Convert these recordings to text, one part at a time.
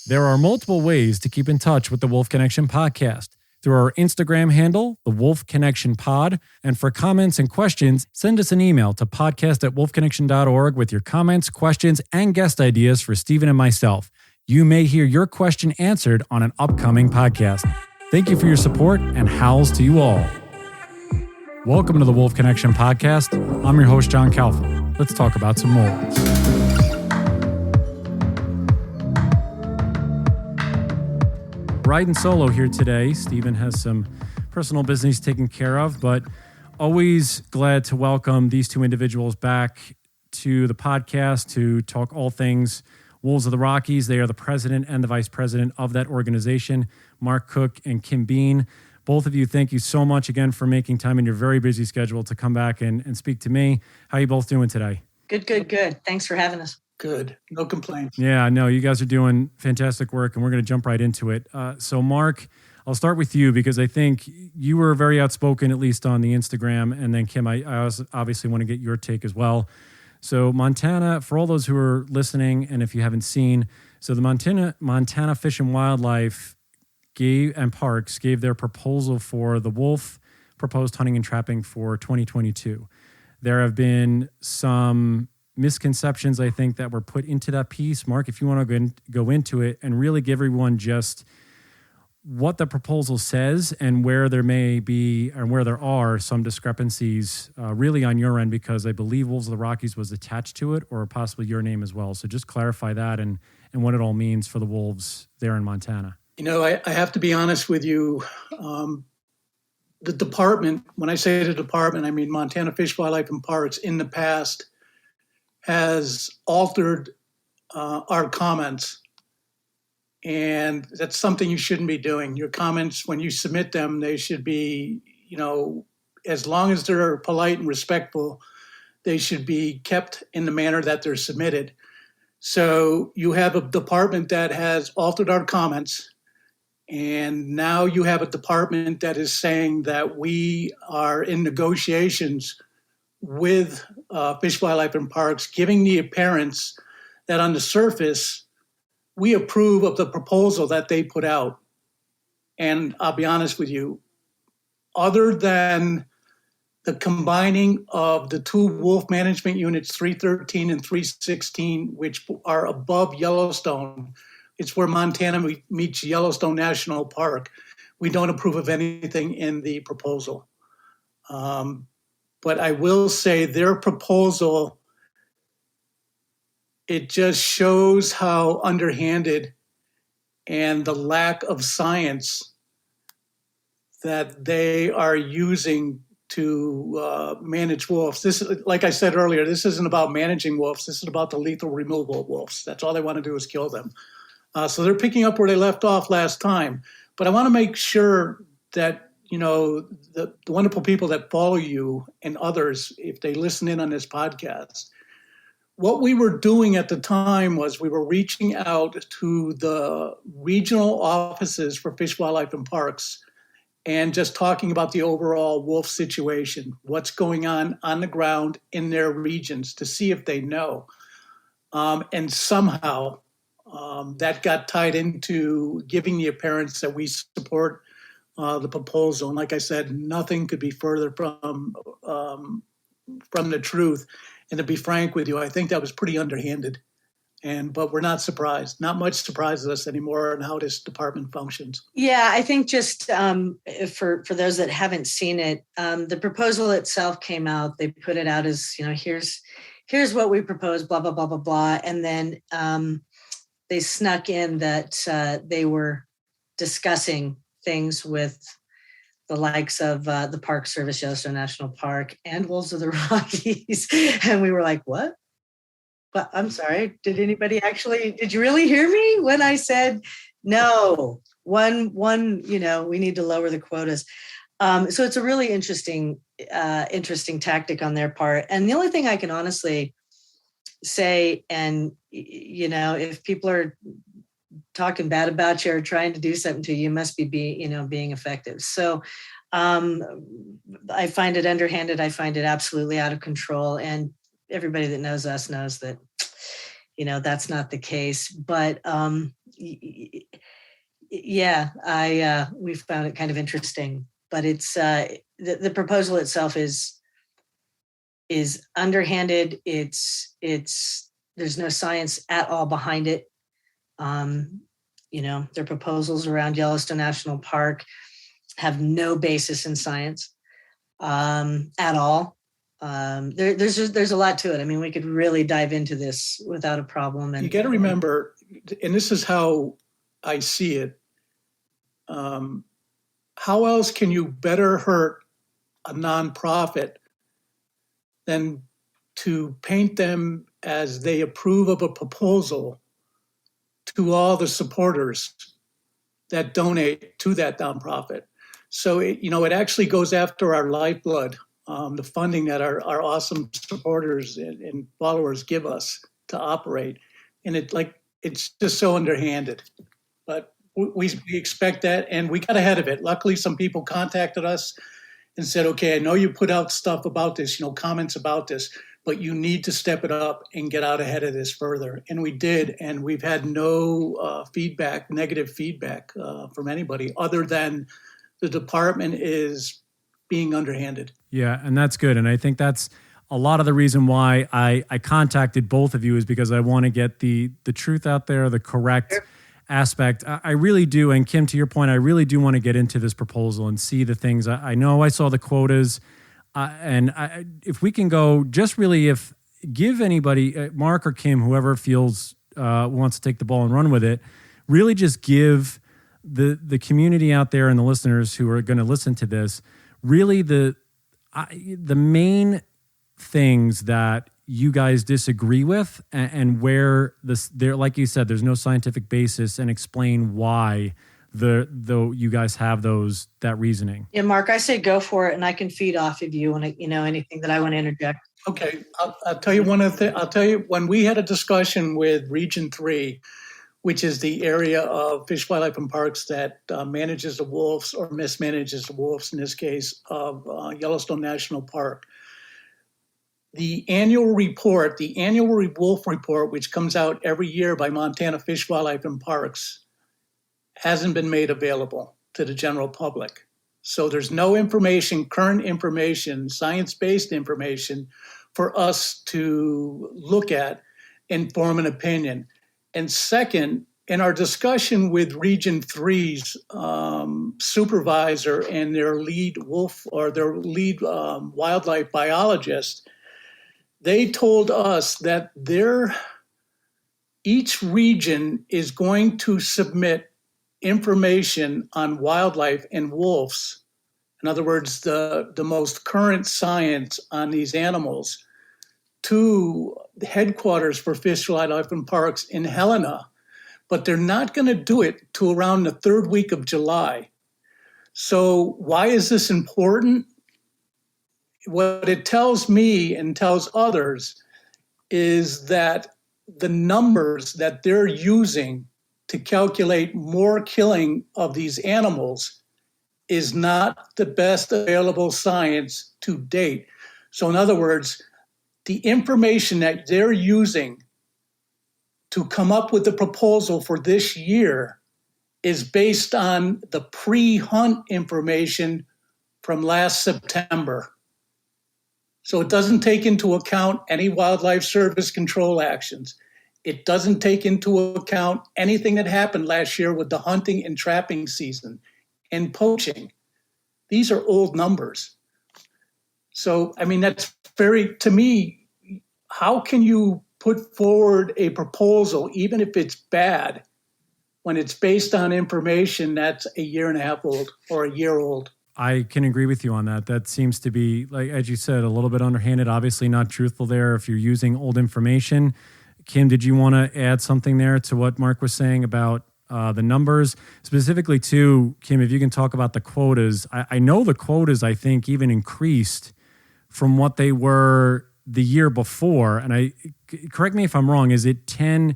There are multiple ways to keep in touch with the Wolf Connection podcast. Through our Instagram handle, the Wolf Connection Pod. And for comments and questions, send us an email to podcast@wolfconnection.org with your comments, questions, and guest ideas for Stephen and myself. You may hear your question answered on an upcoming podcast. Thank you for your support, and howls to you all. Welcome to the Wolf Connection podcast. I'm your host, John Kalfa. Let's talk about some wolves. Riding solo here today. Stephen has some personal business taken care of, but always glad to welcome these two individuals back to the podcast to talk all things Wolves of the Rockies. They are the president and the vice president of that organization, Marc, Cooke, and Kim Bean. Both of you, thank you so much again for making time in your very busy schedule to come back and speak to me. How are you both doing today? Good. Thanks for having us. Good. No complaints. Yeah, no, you guys are doing fantastic work, and we're going to jump right into it. So, Marc, I'll start with you because I think you were very outspoken, at least on the Instagram. And then, Kim, I obviously want to get your take as well. So, Montana, for all those who are listening, and if you haven't seen, so the Montana Fish and Wildlife and Parks gave their proposal for the wolf proposed hunting and trapping for 2022. There have been some misconceptions, I think, that were put into that piece. Marc, if you want to go into it and really give everyone just what the proposal says and where there may be and where there are some discrepancies really on your end, because I believe Wolves of the Rockies was attached to it, or possibly your name as well. So just clarify that and what it all means for the wolves there in Montana. You know, I have to be honest with you. The department, when I say the department, I mean Montana Fish, Wildlife, and Parks, in the past has altered our comments. And that's something you shouldn't be doing. Your comments, when you submit them, they should be, as long as they're polite and respectful, they should be kept in the manner that they're submitted. So you have a department that has altered our comments. And now you have a department that is saying that we are in negotiations with Fish, Wildlife, and Parks, giving the appearance that on the surface, we approve of the proposal that they put out. And I'll be honest with you, other than the combining of the two wolf management units, 313 and 316, which are above Yellowstone, it's where Montana meets Yellowstone National Park. We don't approve of anything in the proposal. But I will say their proposal, it just shows how underhanded and the lack of science that they are using to manage wolves. This, like I said earlier, this isn't about managing wolves. This is about the lethal removal of wolves. That's all they want to do is kill them. So they're picking up where they left off last time. But I want to make sure that the wonderful people that follow you and others, if they listen in on this podcast, what we were doing at the time was we were reaching out to the regional offices for Fish, Wildlife, and Parks and just talking about the overall wolf situation, what's going on the ground in their regions to see if they know. And somehow that got tied into giving the appearance that we support the proposal. And like I said, nothing could be further from the truth. And to be frank with you, I think that was pretty underhanded. But we're not surprised. Not much surprises us anymore on how this department functions. Yeah, I think just for those that haven't seen it, the proposal itself came out. They put it out as, here's what we propose, blah, blah, blah, blah, blah. And then they snuck in that they were discussing things with the likes of the Park Service, Yellowstone National Park, and Wolves of the Rockies. And we were like, what? But I'm sorry, did you really hear me when I said, no, one, we need to lower the quotas. So it's a really interesting tactic on their part. And the only thing I can honestly say, and, if people are talking bad about you or trying to do something to you, must be being effective. So I find it underhanded. I find it absolutely out of control. And everybody that knows us knows that, that's not the case. But yeah, we found it kind of interesting, but it's the proposal itself is underhanded. It's there's no science at all behind it. Their proposals around Yellowstone National Park have no basis in science at all. There's a lot to it. I mean, we could really dive into this without a problem. And you got to remember, and this is how I see it. How else can you better hurt a nonprofit than to paint them as they approve of a proposal to all the supporters that donate to that nonprofit? So it actually goes after our lifeblood, the funding that our awesome supporters and followers give us to operate, and it's just so underhanded. But we expect that, and we got ahead of it. Luckily, some people contacted us and said, "Okay, I know you put out stuff about this, comments about this, but you need to step it up and get out ahead of this further." And we did, and we've had no negative feedback from anybody other than the department is being underhanded. Yeah, and that's good. And I think that's a lot of the reason why I contacted both of you, is because I want to get the truth out there, the correct aspect. I really do. And Kim, to your point, I really do want to get into this proposal and see the things. I know I saw the quotas, if we can go just really, give anybody, Marc or Kim, whoever feels wants to take the ball and run with it, really just give the community out there and the listeners who are going to listen to this, really the main things that you guys disagree with, and where there, like you said, there's no scientific basis, and explain why though you guys have that reasoning. Yeah, Marc, I say go for it, and I can feed off of you when anything that I want to interject. Okay, I'll tell you one other thing. I'll tell you, when we had a discussion with Region 3, which is the area of Fish, Wildlife, and Parks that manages the wolves, or mismanages the wolves in this case, of Yellowstone National Park. The annual wolf report, which comes out every year by Montana Fish, Wildlife, and Parks, hasn't been made available to the general public. So there's no current information, science-based information for us to look at and form an opinion. And second, in our discussion with Region 3's supervisor and their lead wildlife biologist, they told us that each region is going to submit information on wildlife and wolves, in other words, the most current science on these animals, to the headquarters for Fish, Wildlife, and Parks in Helena, but they're not going to do it till around the third week of July. So why is this important? What it tells me and tells others is that the numbers that they're using to calculate more killing of these animals is not the best available science to date. So in other words, the information that they're using to come up with the proposal for this year is based on the pre-hunt information from last September. So it doesn't take into account any Wildlife Service control actions. It doesn't take into account anything that happened last year with the hunting and trapping season and poaching. These are old numbers. So, I mean, that's to me, how can you put forward a proposal, even if it's bad, when it's based on information that's a year and a half old or a year old? I can agree with you on that. That seems to be, like, as you said, a little bit underhanded, obviously not truthful there if you're using old information. Kim, did you want to add something there to what Marc was saying about the numbers? Specifically, too, Kim, if you can talk about the quotas. I know the quotas, I think, even increased from what they were the year before. And correct me if I'm wrong, is it 10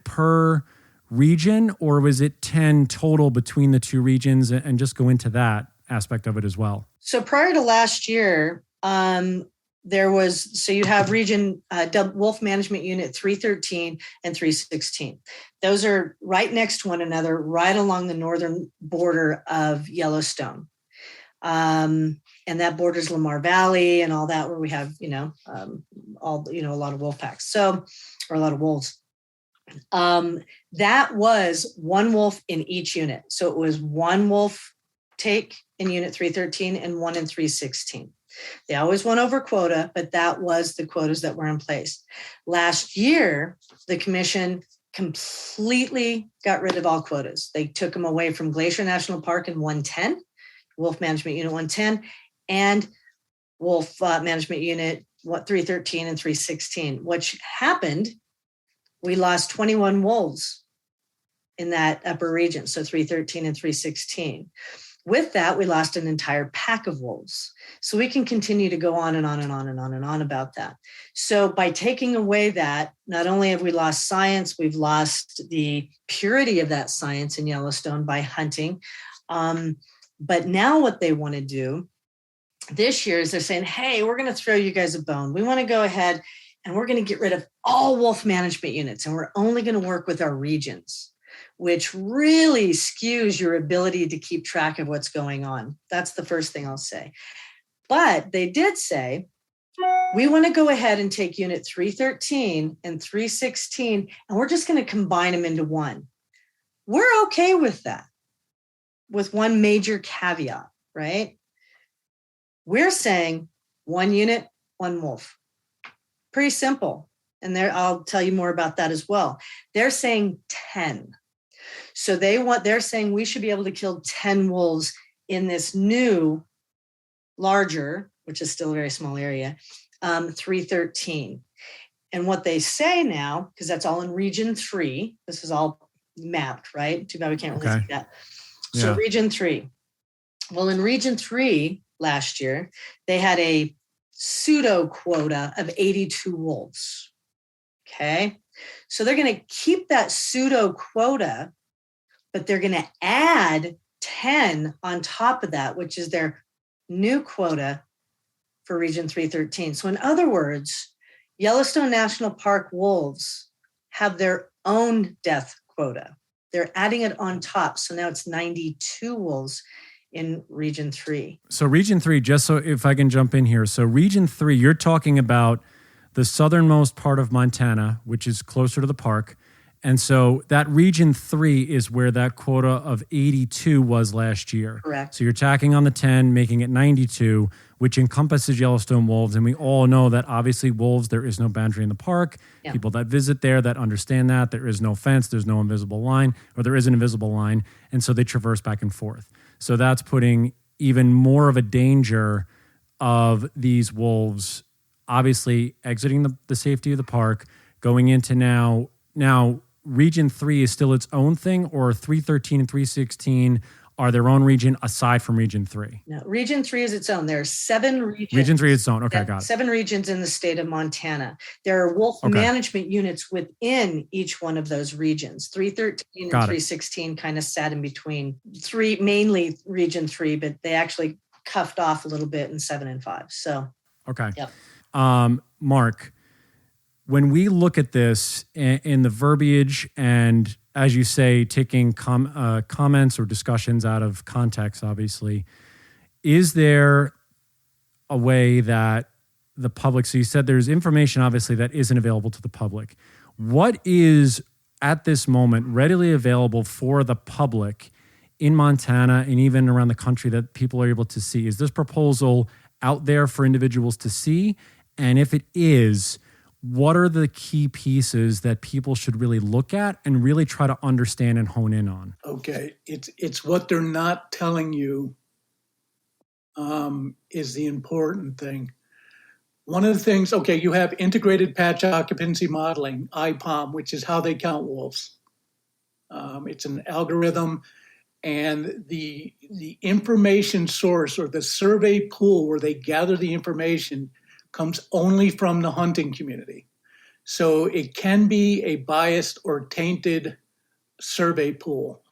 per region, or was it 10 total between the two regions? And just go into that aspect of it as well. So prior to last year, so you have region Wolf Management Unit 313 and 316. Those are right next to one another, right along the northern border of Yellowstone. And that borders Lamar Valley and all that, where we have, a lot of wolf packs. Or a lot of wolves. That was one wolf in each unit. So it was one wolf take in Unit 313 and one in 316. They always went over quota, but that was the quotas that were in place. Last year, the commission completely got rid of all quotas. They took them away from Glacier National Park in 110, Wolf Management Unit 110, and Wolf Management Unit 313 and 316. Which happened, we lost 21 wolves in that upper region, so 313 and 316. With that, we lost an entire pack of wolves. So we can continue to go on and on and on and on and on about that. So by taking away that, not only have we lost science, we've lost the purity of that science in Yellowstone by hunting. But now what they want to do this year is they're saying, hey, we're going to throw you guys a bone. We want to go ahead and we're going to get rid of all wolf management units, and we're only going to work with our regions, which really skews your ability to keep track of what's going on. That's the first thing I'll say. But they did say, we want to go ahead and take Unit 313 and 316, and we're just going to combine them into one. We're okay with that, with one major caveat, right? We're saying one unit, one wolf. Pretty simple. And I'll tell you more about that as well. They're saying 10. So they're saying we should be able to kill 10 wolves in this new, larger, which is still a very small area, 313. And what they say now, because that's all in Region 3, this is all mapped, right? Too bad we can't really see that. So Region 3. Well, in Region 3 last year, they had a pseudo quota of 82 wolves. Okay. So they're going to keep that pseudo quota, but they're going to add 10 on top of that, which is their new quota for Region 313. So in other words, Yellowstone National Park wolves have their own death quota. They're adding it on top. So now it's 92 wolves in Region 3. So Region 3, just so if I can jump in here. So Region 3, you're talking about the southernmost part of Montana, which is closer to the park. And so that Region 3 is where that quota of 82 was last year. Correct. So you're tacking on the 10, making it 92, which encompasses Yellowstone wolves. And we all know that obviously wolves, there is no boundary in the park. Yeah. People that visit there that understand that there is no fence, there's no invisible line, or there is an invisible line. And so they traverse back and forth. So that's putting even more of a danger of these wolves obviously exiting the safety of the park, going into now Region 3 is still its own thing, or 313 and 316 are their own region aside from Region 3? No, Region 3 is its own. There are 7 regions. Region 3 is its own. Okay, got it. 7 regions in the state of Montana. There are wolf management units within each one of those regions. 313 and 316 kind of sat in between. Mainly Region 3, but they actually cuffed off a little bit in 7 and 5. So, okay. Yep. Marc, when we look at this in the verbiage and, as you say, taking comments or discussions out of context, obviously, is there a way that the public, so you said there's information, obviously, that isn't available to the public. What is, at this moment, readily available for the public in Montana and even around the country that people are able to see? Is this proposal out there for individuals to see? And if it is, what are the key pieces that people should really look at and really try to understand and hone in on? Okay, it's what they're not telling you is the important thing. One of the things, you have integrated patch occupancy modeling, IPOM, which is how they count wolves. It's an algorithm, and the information source or the survey pool where they gather the information comes only from the hunting community. So it can be a biased or tainted survey pool.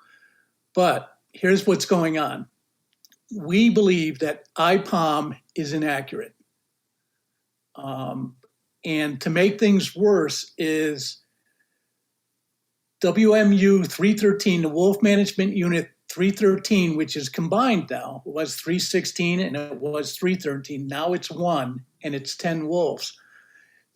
But here's what's going on. We believe that IPOM is inaccurate. And to make things worse is WMU 313, the Wolf Management Unit 313, which is combined now. It was 316 and it was 313. Now it's 1 and it's 10 wolves.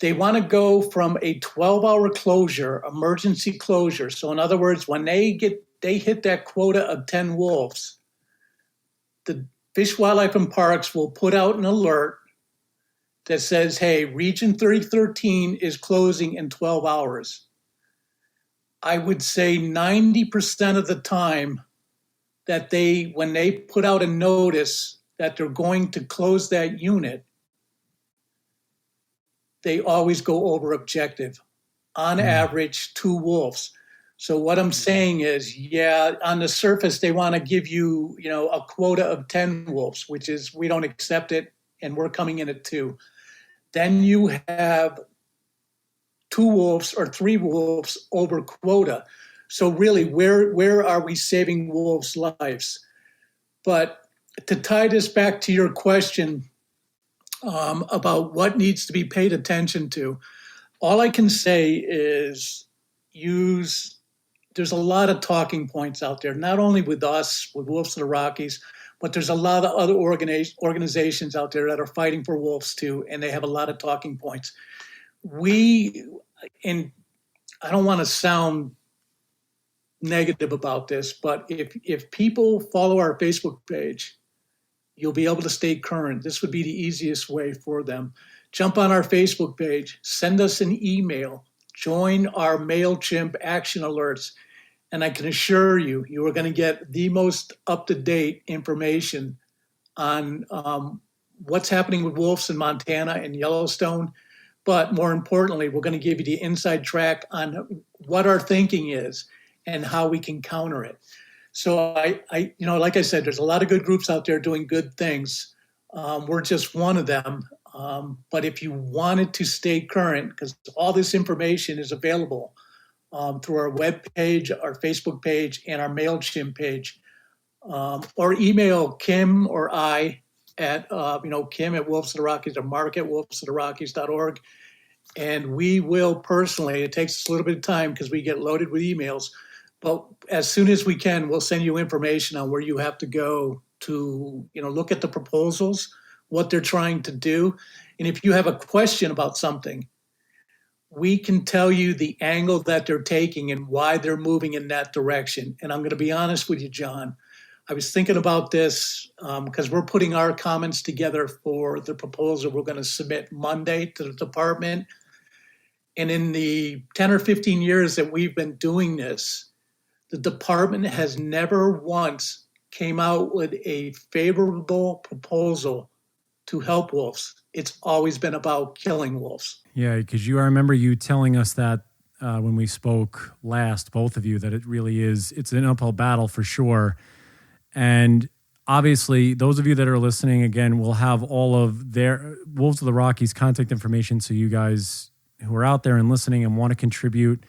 They want to go from a 12-hour closure, emergency closure. So in other words, when they hit that quota of 10 wolves, the Fish, Wildlife, and Parks will put out an alert that says, hey, Region 313 is closing in 12 hours. I would say 90% of the time that when they put out a notice that they're going to close that unit, they always go over objective. On average, 2 wolves. So what I'm saying is, yeah, on the surface, they want to give you, a quota of 10 wolves, which is, we don't accept it, and we're coming in at 2. Then you have 2 wolves or 3 wolves over quota. So really, where are we saving wolves' lives? But to tie this back to your question about what needs to be paid attention to, all I can say is there's a lot of talking points out there, not only with us, with Wolves of the Rockies, but there's a lot of other organizations out there that are fighting for wolves too, and they have a lot of talking points. And I don't want to sound negative about this, but if people follow our Facebook page, you'll be able to stay current. This would be the easiest way for them. Jump on our Facebook page, send us an email, join our MailChimp action alerts, and I can assure you, you are going to get the most up-to-date information on what's happening with wolves in Montana and Yellowstone. But more importantly, we're going to give you the inside track on what our thinking is and how we can counter it. So I like I said, there's a lot of good groups out there doing good things. We're just one of them. But if you wanted to stay current, because all this information is available through our web page, our Facebook page, and our MailChimp page, or email Kim or I at Kim at Wolves of the Rockies or Marc at wolvesoftherockies.org. And we will personally, it takes us a little bit of time because we get loaded with emails, but as soon as we can, we'll send you information on where you have to go to, look at the proposals, what they're trying to do. And if you have a question about something, we can tell you the angle that they're taking and why they're moving in that direction. And I'm going to be honest with you, John. I was thinking about this because we're putting our comments together for the proposal we're going to submit Monday to the department. And in the 10 or 15 years that we've been doing this, the department has never once came out with a favorable proposal to help wolves. It's always been about killing wolves. Yeah, because I remember you telling us that when we spoke last, both of you, that it really is, it's an uphill battle for sure. And obviously, those of you that are listening, again, will have all of their Wolves of the Rockies contact information. So you guys who are out there and listening and want to contribute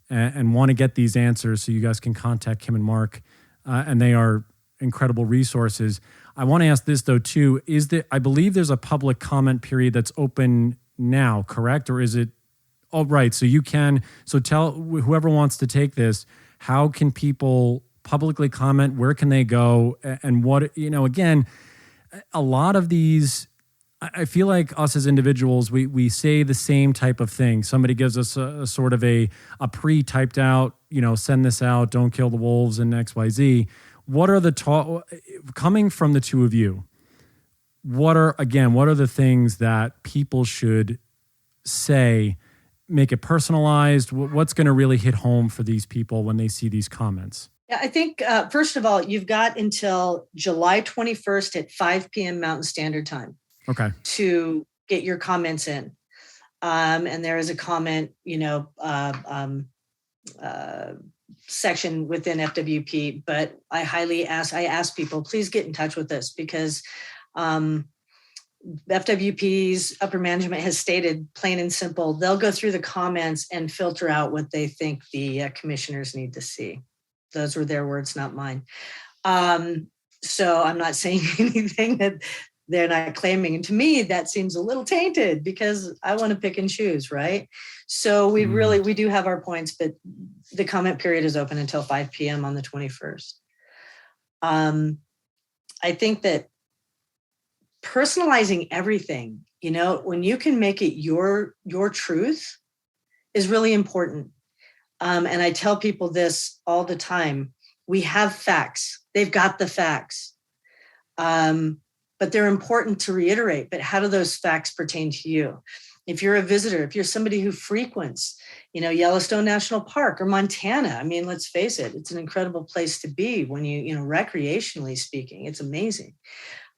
and want to get these answers, so you guys can contact Kim and Marc, and they are incredible resources. I want to ask this though too: I believe there's a public comment period that's open now, correct? Or is it? Oh, right. So you can. So tell whoever wants to take this. How can people publicly comment? Where can they go? And what again, a lot of these. I feel like us as individuals, we say the same type of thing. Somebody gives us a sort of a pre-typed out, send this out, don't kill the wolves and XYZ. What are coming from the two of you, what are the things that people should say, make it personalized? What's going to really hit home for these people when they see these comments? Yeah, I think, first of all, you've got until July 21st at 5 p.m. Mountain Standard Time. Okay. To get your comments in. And there is a comment, section within FWP, but I ask people, please get in touch with us because FWP's upper management has stated plain and simple, they'll go through the comments and filter out what they think the commissioners need to see. Those were their words, not mine. So I'm not saying anything that they're not claiming. And to me, that seems a little tainted because I want to pick and choose, right? So we do have our points, but the comment period is open until 5 p.m. on the 21st. I think that personalizing everything, when you can make it your truth is really important. And I tell people this all the time. We have facts. They've got the facts. But they're important to reiterate. But how do those facts pertain to you? If you're a visitor, if you're somebody who frequents, Yellowstone National Park or Montana, I mean, let's face it, it's an incredible place to be when recreationally speaking, it's amazing.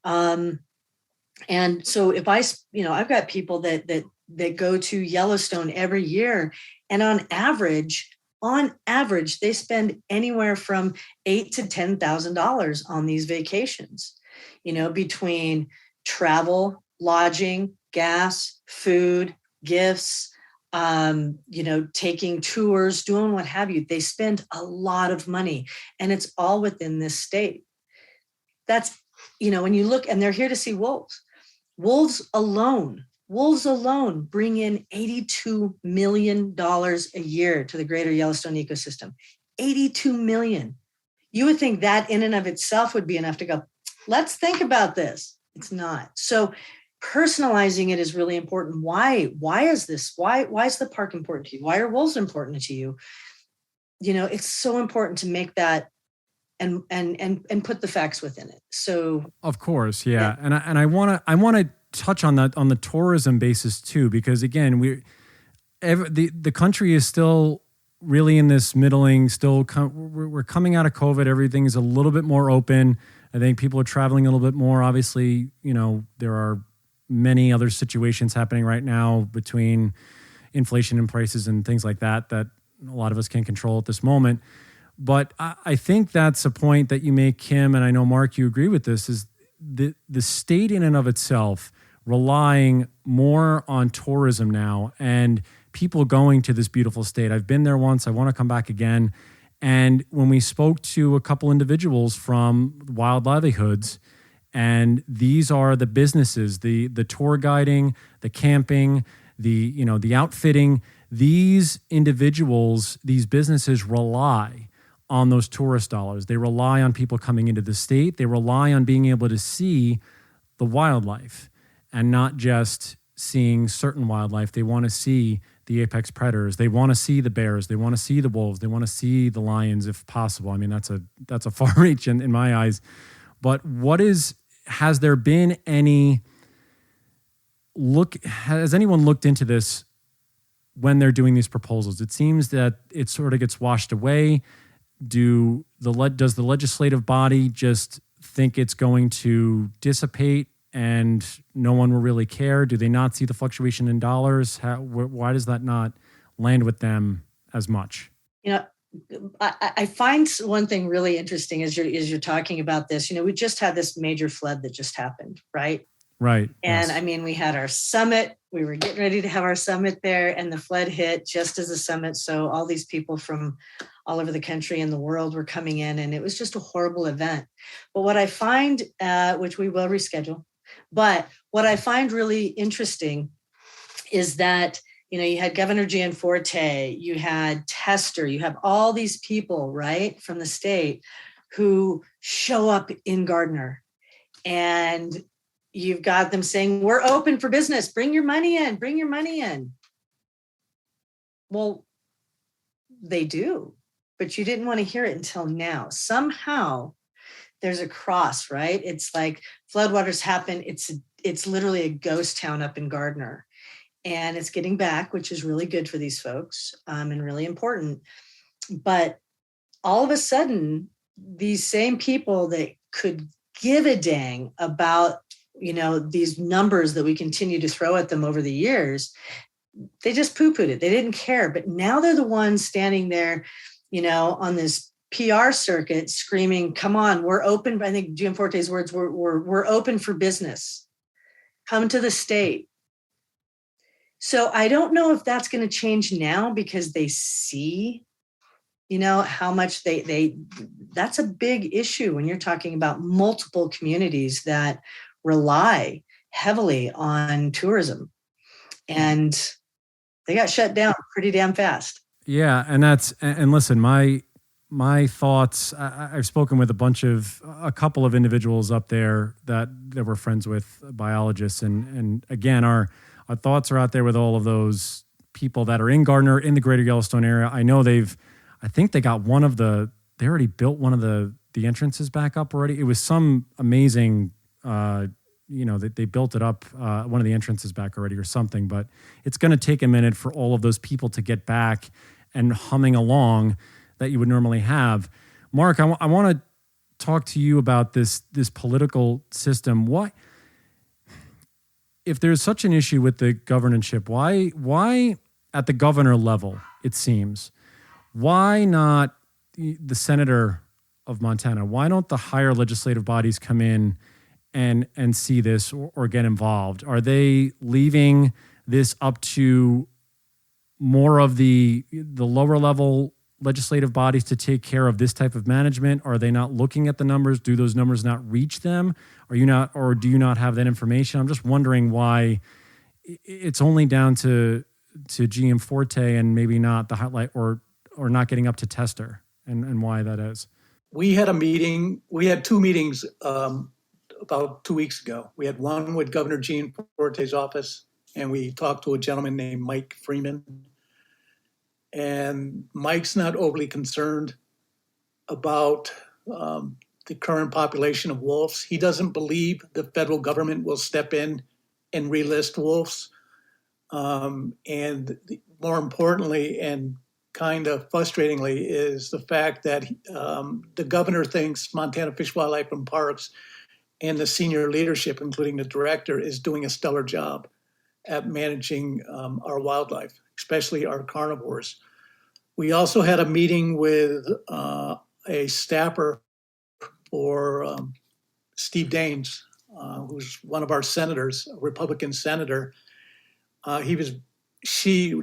And so if I've got people that go to Yellowstone every year, and on average, they spend anywhere from $8,000 to $10,000 on these vacations, between travel, lodging, gas, food, gifts, taking tours, doing what have you. They spend a lot of money, and it's all within this state. That's, when you look, and they're here to see wolves. Wolves alone bring in $82 million a year to the greater Yellowstone ecosystem. 82 million. You would think that in and of itself would be enough to go, let's think about this. It's not. So personalizing it is really important. Why is this? Why is the park important to you? Why are wolves important to you? It's so important to make that and put the facts within it. So of course, yeah. And I want to touch on that on the tourism basis too, because again, the country is still really in this middling. We're coming out of COVID. Everything is a little bit more open. I think people are traveling a little bit more. Obviously, there are many other situations happening right now between inflation and prices and things like that a lot of us can't control at this moment. But I think that's a point that you make, Kim, and I know, Marc, you agree with this, is the state in and of itself relying more on tourism now and people going to this beautiful state. I've been there once. I want to come back again. And when we spoke to a couple individuals from Wild Livelihoods, and these are the businesses, the tour guiding, the camping, the outfitting, these individuals, these businesses rely on those tourist dollars. They rely on people coming into the state. They rely on being able to see the wildlife and not just seeing certain wildlife. They want to see the apex predators. They want to see the bears. They want to see the wolves. They want to see the lions if possible. I mean, that's a far reach in my eyes. But has there been any has anyone looked into this when they're doing these proposals? It seems that it sort of gets washed away. Does the legislative body just think it's going to dissipate and no one will really care? Do they not see the fluctuation in dollars? Why does that not land with them as much? I find one thing really interesting as you're talking about this. We just had this major flood that just happened, right? Right. And yes. I mean, we had our summit. We were getting ready to have our summit there, and the flood hit just as the summit. So all these people from all over the country and the world were coming in, and it was just a horrible event. But what I find, which we will reschedule, but what I find really interesting is that, you had Governor Gianforte, you had Tester, you have all these people, right, from the state who show up in Gardner, and you've got them saying, we're open for business. Bring your money in. Well, they do, but you didn't want to hear it until now. Somehow there's a cross, right? It's like floodwaters happen. It's literally a ghost town up in Gardner, and it's getting back, which is really good for these folks and really important. But all of a sudden, these same people that could give a dang about these numbers that we continue to throw at them over the years, they just poo-pooed it. They didn't care. But now they're the ones standing there, on this PR circuit screaming, come on, we're open. I think Gianforte's words were, we're open for business. Come to the state. So I don't know if that's going to change now because they see, how much that's a big issue when you're talking about multiple communities that rely heavily on tourism, and they got shut down pretty damn fast. Yeah, and listen, my thoughts. I've spoken with a couple of individuals up there that we're friends with, biologists, and again, our thoughts are out there with all of those people that are in Gardner, in the greater Yellowstone area. I know I think they got they already built one of the entrances back up already. It was some amazing, they built it up, one of the entrances back already or something, but it's going to take a minute for all of those people to get back and humming along that you would normally have. Marc, I want to talk to you about this political system. Why, if there's such an issue with the governorship, why at the governor level, it seems, why not the senator of Montana? Why don't the higher legislative bodies come in and see this or get involved? Are they leaving this up to more of the lower level legislative bodies to take care of this type of management? Are they not looking at the numbers? Do those numbers not reach them? Do you not have that information? I'm just wondering why it's only down to GM Forte and maybe not the highlight or not getting up to Tester, and why that is. We had two meetings about 2 weeks ago. We had one with Governor Gene Forte's office, and we talked to a gentleman named Mike Freeman. And Mike's not overly concerned about the current population of wolves. He doesn't believe the federal government will step in and relist wolves. And more importantly, and kind of frustratingly, is the fact that the governor thinks Montana Fish, Wildlife, and Parks and the senior leadership, including the director, is doing a stellar job at managing our wildlife, especially our carnivores. We also had a meeting with a staffer for Steve Daines, who's one of our senators, a Republican senator. The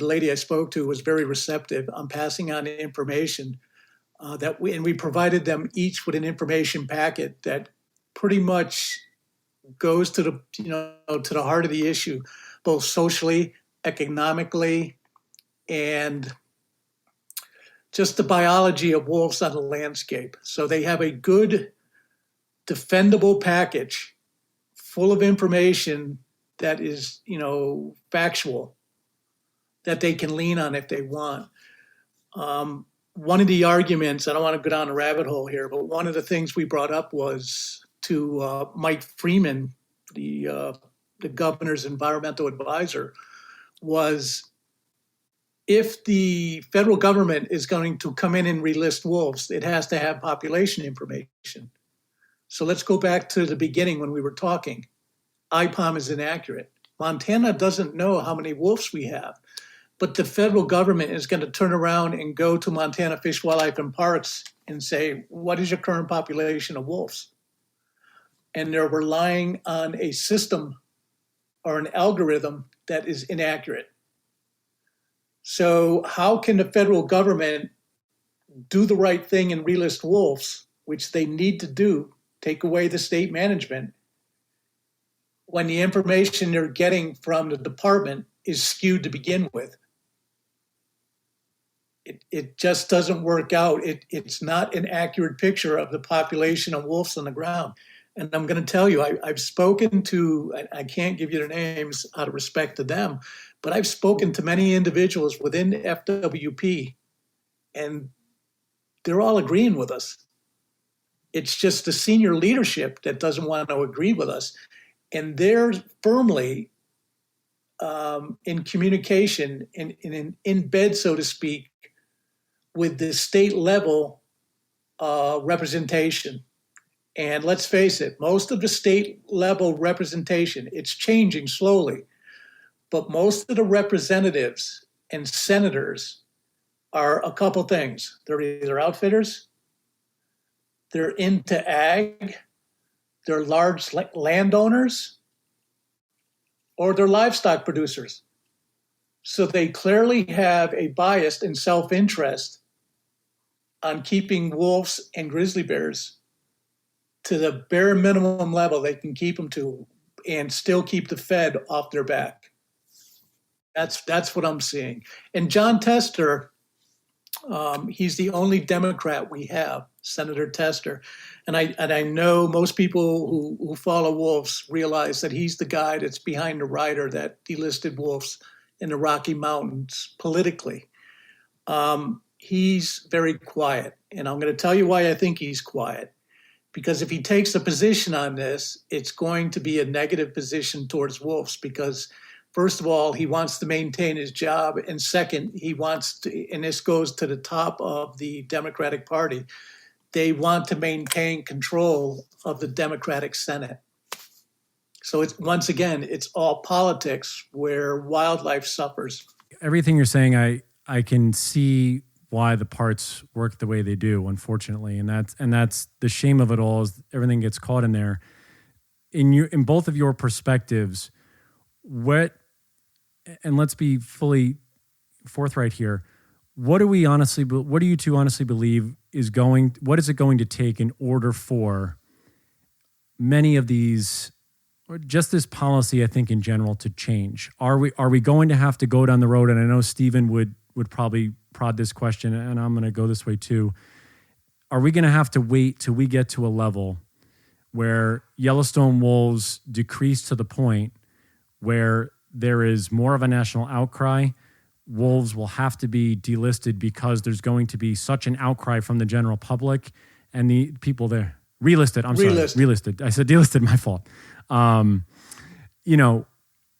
lady I spoke to was very receptive on passing on information and we provided them each with an information packet that pretty much goes to the heart of the issue, both socially, economically, and just the biology of wolves on the landscape. So they have a good, defendable package full of information that is, factual, that they can lean on if they want. One of the arguments, I don't want to go down a rabbit hole here, but one of the things we brought up was to Mike Freeman, the governor's environmental advisor, was if the federal government is going to come in and relist wolves, it has to have population information. So let's go back to the beginning when we were talking. IPOM is inaccurate. Montana doesn't know how many wolves we have, but the federal government is going to turn around and go to Montana Fish, Wildlife, and Parks and say, what is your current population of wolves? And they're relying on a system or an algorithm that is inaccurate. So how can the federal government do the right thing and relist wolves, which they need to do, take away the state management, when the information they're getting from the department is skewed to begin with? It just doesn't work out. It's not an accurate picture of the population of wolves on the ground. And I'm going to tell you, I've spoken to, I can't give you their names out of respect to them, but I've spoken to many individuals within FWP, and they're all agreeing with us. It's just the senior leadership that doesn't want to agree with us. And they're firmly in communication, in bed, so to speak, with the state level representation. And let's face it, most of the state level representation, it's changing slowly, but most of the representatives and senators are a couple things. They're either outfitters, they're into ag, they're large landowners, or they're livestock producers. So they clearly have a bias and self-interest on keeping wolves and grizzly bears to the bare minimum level they can keep them to and still keep the Fed off their back. That's what I'm seeing. And John Tester, he's the only Democrat we have, Senator Tester. And I know most people who follow wolves realize that he's the guy that's behind the rider that delisted wolves in the Rocky Mountains politically. He's very quiet. And I'm going to tell you why I think he's quiet. Because if he takes a position on this, it's going to be a negative position towards wolves because, first of all, he wants to maintain his job. And second, he wants to, and this goes to the top of the Democratic Party, they want to maintain control of the Democratic Senate. So it's, once again, it's all politics where wildlife suffers. Everything you're saying, I can see why the parts work the way they do, unfortunately. And that's the shame of it all, is everything gets caught in there. In both of your perspectives, and let's be fully forthright here, what do you two honestly believe what is it going to take in order for many of these, or just this policy, I think in general, to change? Are we going to have to go down the road? And I know Stephen would probably prod this question, and I'm going to go this way too. Are we going to have to wait till we get to a level where Yellowstone wolves decrease to the point where there is more of a national outcry? Wolves will have to be delisted because there's going to be such an outcry from the general public and the people there. Relisted. I said delisted, my fault.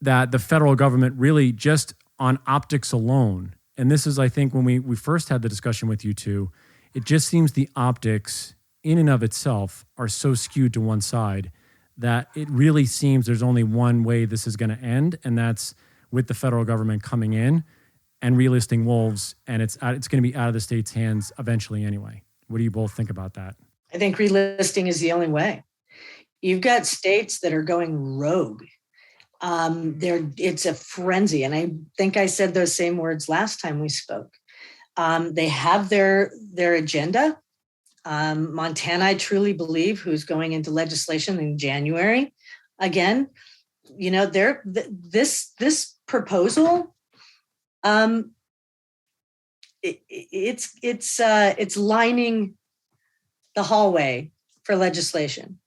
That the federal government really just on optics alone, and this is, I think, when we first had the discussion with you two, it just seems the optics in and of itself are so skewed to one side that it really seems there's only one way this is going to end, and that's with the federal government coming in and relisting wolves, and it's going to be out of the state's hands eventually anyway. What do you both think about that? I think relisting is the only way. You've got states that are going rogue. It's a frenzy. And I think I said those same words last time we spoke. They have their agenda. Montana, I truly believe, who's going into legislation in January. Again, this proposal, it's lining the hallway for legislation.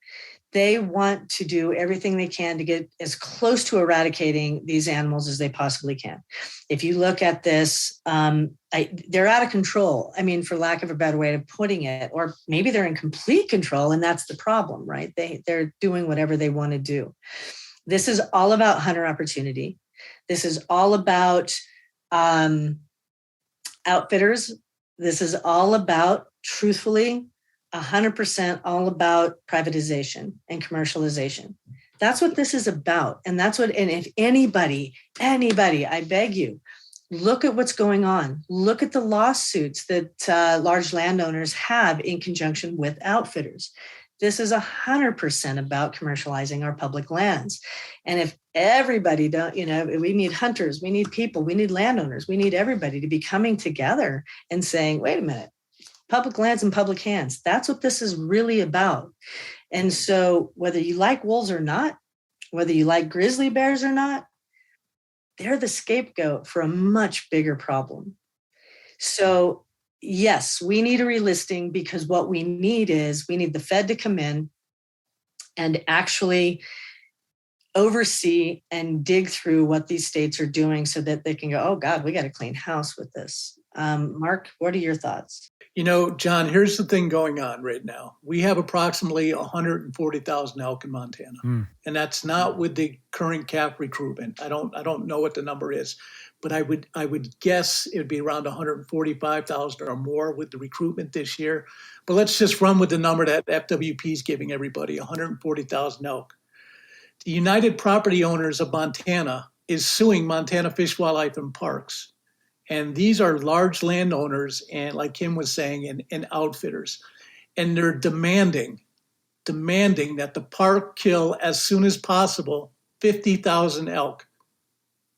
They want to do everything they can to get as close to eradicating these animals as they possibly can. If you look at this, they're out of control. I mean, for lack of a better way of putting it, or maybe they're in complete control, and that's the problem, right? They're doing whatever they want to do. This is all about hunter opportunity. This is all about outfitters. This is all about, truthfully, 100% all about privatization and commercialization. That's what this is about. And if anybody, I beg you, look at what's going on. Look at the lawsuits that large landowners have in conjunction with outfitters. This is 100% about commercializing our public lands. And if everybody we need hunters, we need people, we need landowners, we need everybody to be coming together and saying, wait a minute, public lands in public hands. That's what this is really about. And so whether you like wolves or not, whether you like grizzly bears or not, they're the scapegoat for a much bigger problem. So yes, we need a relisting, because what we need the Fed to come in and actually oversee and dig through what these states are doing so that they can go, oh God, we got to clean house with this. Marc, what are your thoughts? John, here's the thing going on right now. We have approximately 140,000 elk in Montana, and that's not with the current calf recruitment. I don't know what the number is, but I would guess it would be around 145,000 or more with the recruitment this year. But let's just run with the number that FWP is giving everybody, 140,000 elk. The United Property Owners of Montana is suing Montana Fish, Wildlife, and Parks. And these are large landowners, and like Kim was saying, and outfitters. And they're demanding that the park kill as soon as possible 50,000 elk.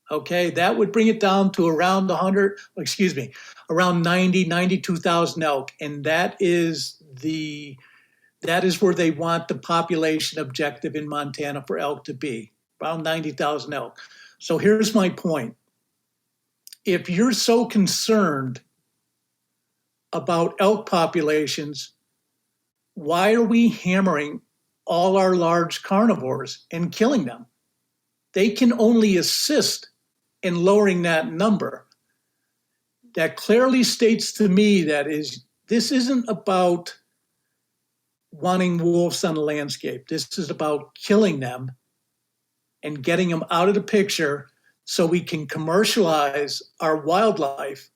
Okay, that would bring it down to around 92,000 elk. And that is the that is where they want the population objective in Montana for elk to be, around 90,000 elk. So here's my point. If you're so concerned about elk populations, why are we hammering all our large carnivores and killing them? They can only assist in lowering that number. That clearly states to me that this isn't about wanting wolves on the landscape. This is about killing them and getting them out of the picture so we can commercialize our wildlife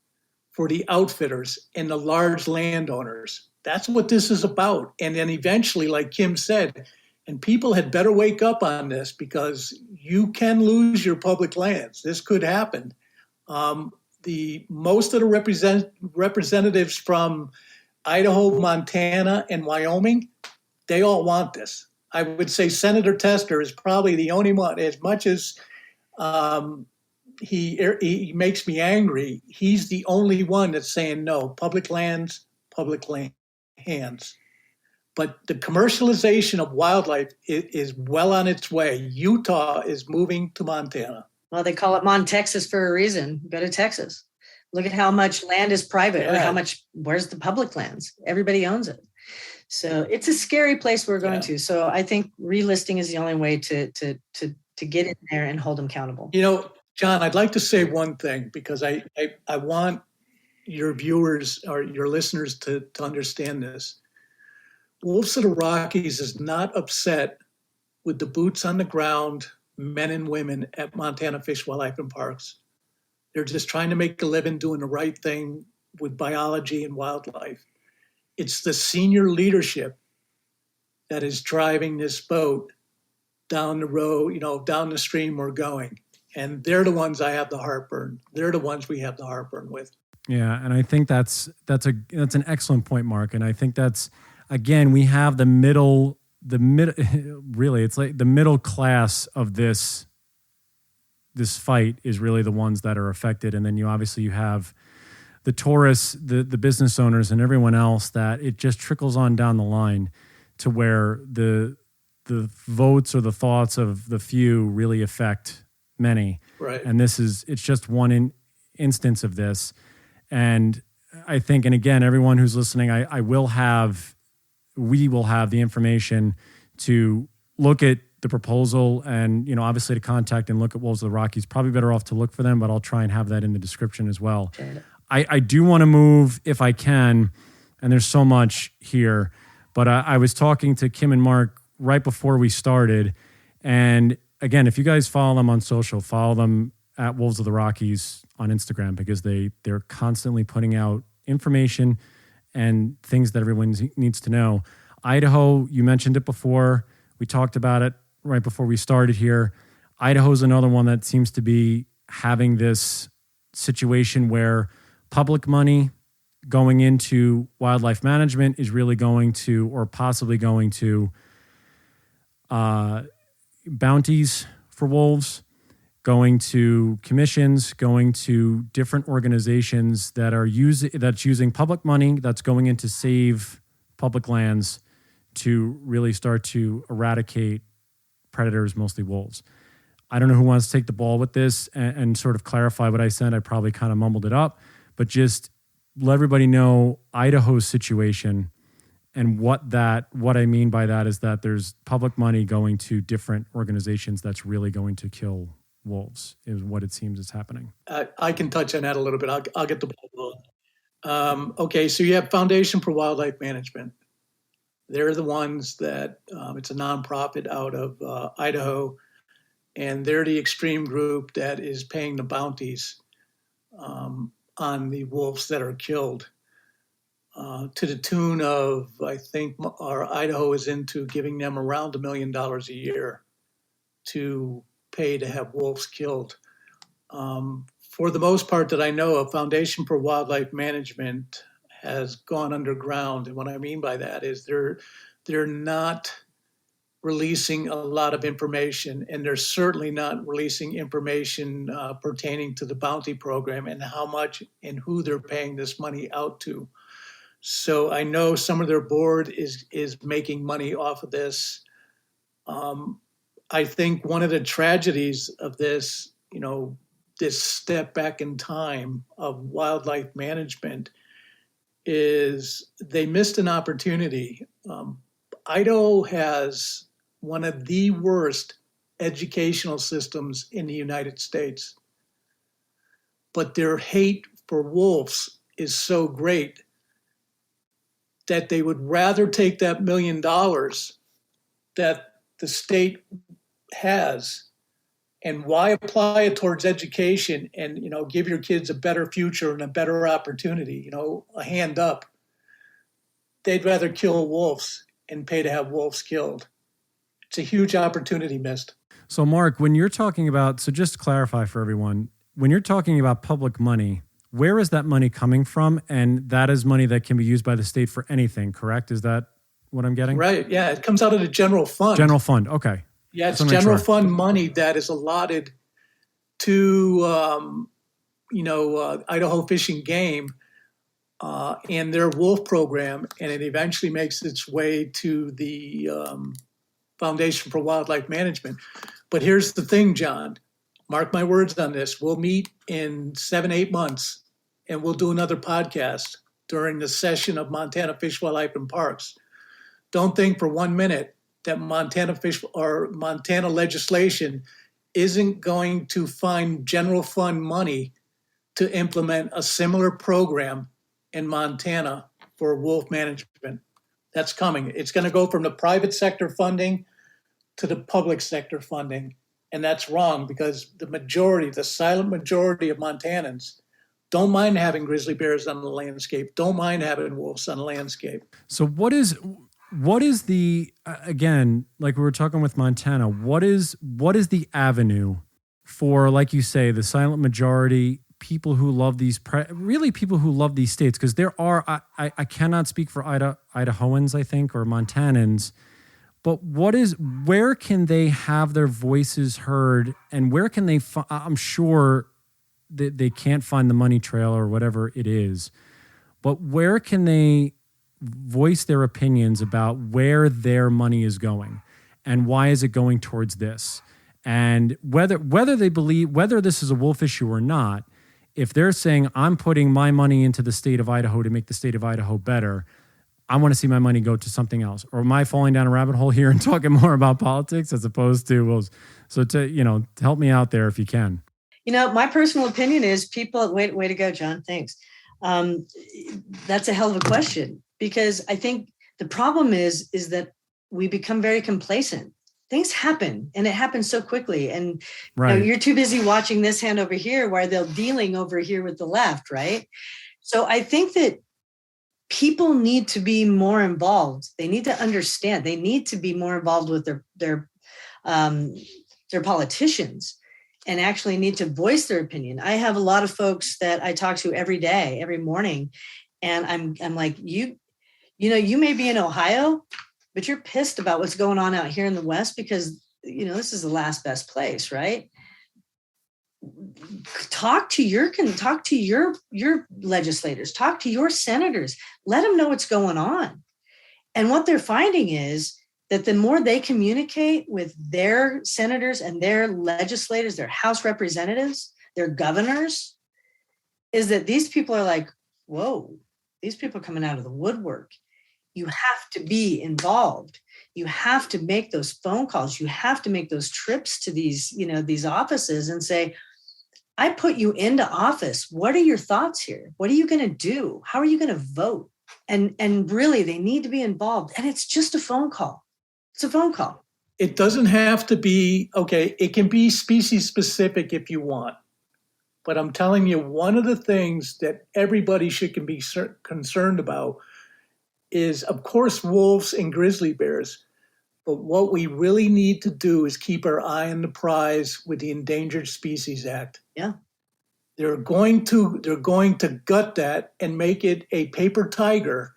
for the outfitters and the large landowners. That's what this is about. And then eventually, like Kim said, and people had better wake up on this, because you can lose your public lands. This could happen. Most of the representatives from Idaho, Montana, and Wyoming, they all want this. I would say Senator Tester is probably the only one. As much as he makes me angry, he's the only one that's saying no. Public lands, public hands. But the commercialization of wildlife is well on its way. Utah is moving to Montana. Well, they call it Mon-Texas for a reason. Go to Texas. Look at how much land is private, or where's the public lands? Everybody owns it. So it's a scary place we're going to. So I think relisting is the only way to get in there and hold them accountable. You know, John, I'd like to say one thing, because I want your viewers or your listeners to understand this. Wolves of the Rockies is not upset with the boots on the ground men and women at Montana Fish, Wildlife, and Parks. They're just trying to make a living doing the right thing with biology and wildlife. It's the senior leadership that is driving this boat down the road, down the stream we're going. And they're the ones I have the heartburn. They're the ones we have the heartburn with. Yeah, and I think that's an excellent point, Mark. And I think that's, again, we have the middle really, it's like the middle class of this fight is really the ones that are affected. And then you have the tourists, the business owners, and everyone else, that it just trickles on down the line to where the votes or the thoughts of the few really affect many. Right. And it's just one instance of this. And I think, and again, everyone who's listening, we will have the information to look at the proposal and, obviously to contact and look at Wolves of the Rockies. Probably better off to look for them, but I'll try and have that in the description as well. Okay. I do want to move, if I can, and there's so much here, but I was talking to Kim and Mark right before we started. And again, if you guys follow them on social, follow them at Wolves of the Rockies on Instagram, because they're constantly putting out information and things that everyone needs to know. Idaho, you mentioned it before. We talked about it right before we started here. Idaho's another one that seems to be having this situation where public money going into wildlife management is really going to, or possibly going to, bounties for wolves, going to commissions, going to different organizations that's using public money that's going in to save public lands to really start to eradicate predators, mostly wolves. I don't know who wants to take the ball with this and sort of clarify what I said. I probably kind of mumbled it up, but just let everybody know Idaho's situation. And what I mean by that is that there's public money going to different organizations that's really going to kill wolves, is what it seems is happening. I can touch on that a little bit. I'll get the ball rolling. Okay, so you have Foundation for Wildlife Management. They're the ones that, it's a nonprofit out of Idaho, and they're the extreme group that is paying the bounties on the wolves that are killed. To the tune of, I think our Idaho is into giving them around $1 million a year to pay to have wolves killed. For the most part that I know of, Foundation for Wildlife Management has gone underground. And what I mean by that is they're not releasing a lot of information, and they're certainly not releasing information pertaining to the bounty program and how much and who they're paying this money out to. So I know some of their board is making money off of this. I think one of the tragedies of this, this step back in time of wildlife management is they missed an opportunity. Idaho has one of the worst educational systems in the United States, but their hate for wolves is so great that they would rather take that $1 million that the state has, and why apply it towards education and give your kids a better future and a better opportunity, a hand up. They'd rather kill wolves and pay to have wolves killed. It's a huge opportunity missed. So Marc, when you're talking about, so just to clarify for everyone, when you're talking about public money, where is that money coming from? And that is money that can be used by the state for anything, correct? Is that what I'm getting? Right, yeah, it comes out of the general fund. General fund, okay. Yeah, it's general fund money that is allotted to, Idaho Fish and Game and their wolf program, and it eventually makes its way to the Foundation for Wildlife Management. But here's the thing, John, mark my words on this. We'll meet in 7-8 months, and we'll do another podcast during the session of Montana Fish, Wildlife, and Parks. Don't think for 1 minute that Montana fish or Montana legislation isn't going to find general fund money to implement a similar program in Montana for wolf management. That's coming. It's going to go from the private sector funding to the public sector funding. And that's wrong because the silent majority of Montanans don't mind having grizzly bears on the landscape, don't mind having wolves on the landscape. So what is the, again, like we were talking with Montana, what is the avenue for, like you say, the silent majority, people who love really people who love these states? Because there are, I cannot speak for Idahoans, I think, or Montanans, but where can they have their voices heard, and where can they, I'm sure that they can't find the money trail or whatever it is, but where can they voice their opinions about where their money is going and why is it going towards this? And whether they believe, whether this is a wolf issue or not, if they're saying, I'm putting my money into the state of Idaho to make the state of Idaho better, I want to see my money go to something else. Or am I falling down a rabbit hole here and talking more about politics as opposed to, help me out there if you can. My personal opinion is people, way to go, John. Thanks. That's a hell of a question, because I think the problem is that we become very complacent. Things happen, and it happens so quickly. And right. You're too busy watching this hand over here while they're dealing over here with the left, right? So I think that people need to be more involved. They need to understand. They need to be more involved with their politicians, and actually need to voice their opinion. I have a lot of folks that I talk to every day, every morning, and I'm like, you may be in Ohio, but you're pissed about what's going on out here in the West because, this is the last best place, right? Talk to your legislators, talk to your senators, let them know what's going on. And what they're finding is that the more they communicate with their senators and their legislators, their House representatives, their governors, is that these people are like, whoa, these people are coming out of the woodwork. You have to be involved. You have to make those phone calls. You have to make those trips to these offices and say, I put you into office. What are your thoughts here? What are you going to do? How are you going to vote? And really, they need to be involved. And it's just a phone call. It's a phone call. It doesn't have to be, okay, it can be species specific if you want. But I'm telling you, one of the things that everybody should be concerned about is, of course, wolves and grizzly bears. But what we really need to do is keep our eye on the prize with the Endangered Species Act. Yeah. They're going to gut that and make it a paper tiger.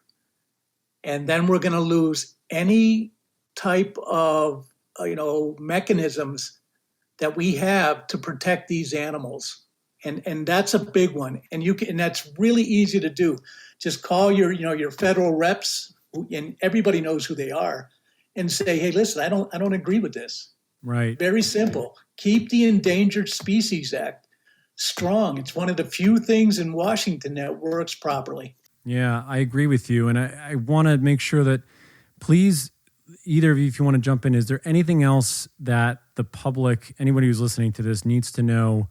And then we're going to lose any type of, mechanisms that we have to protect these animals. And that's a big one. And that's really easy to do. Just call your federal reps, and everybody knows who they are, and say, hey, listen, I don't agree with this. Right. Very simple. Keep the Endangered Species Act strong. It's one of the few things in Washington that works properly. Yeah, I agree with you. And I want to make sure that, please, either of you, if you want to jump in, is there anything else that the public, anybody who's listening to this, needs to know?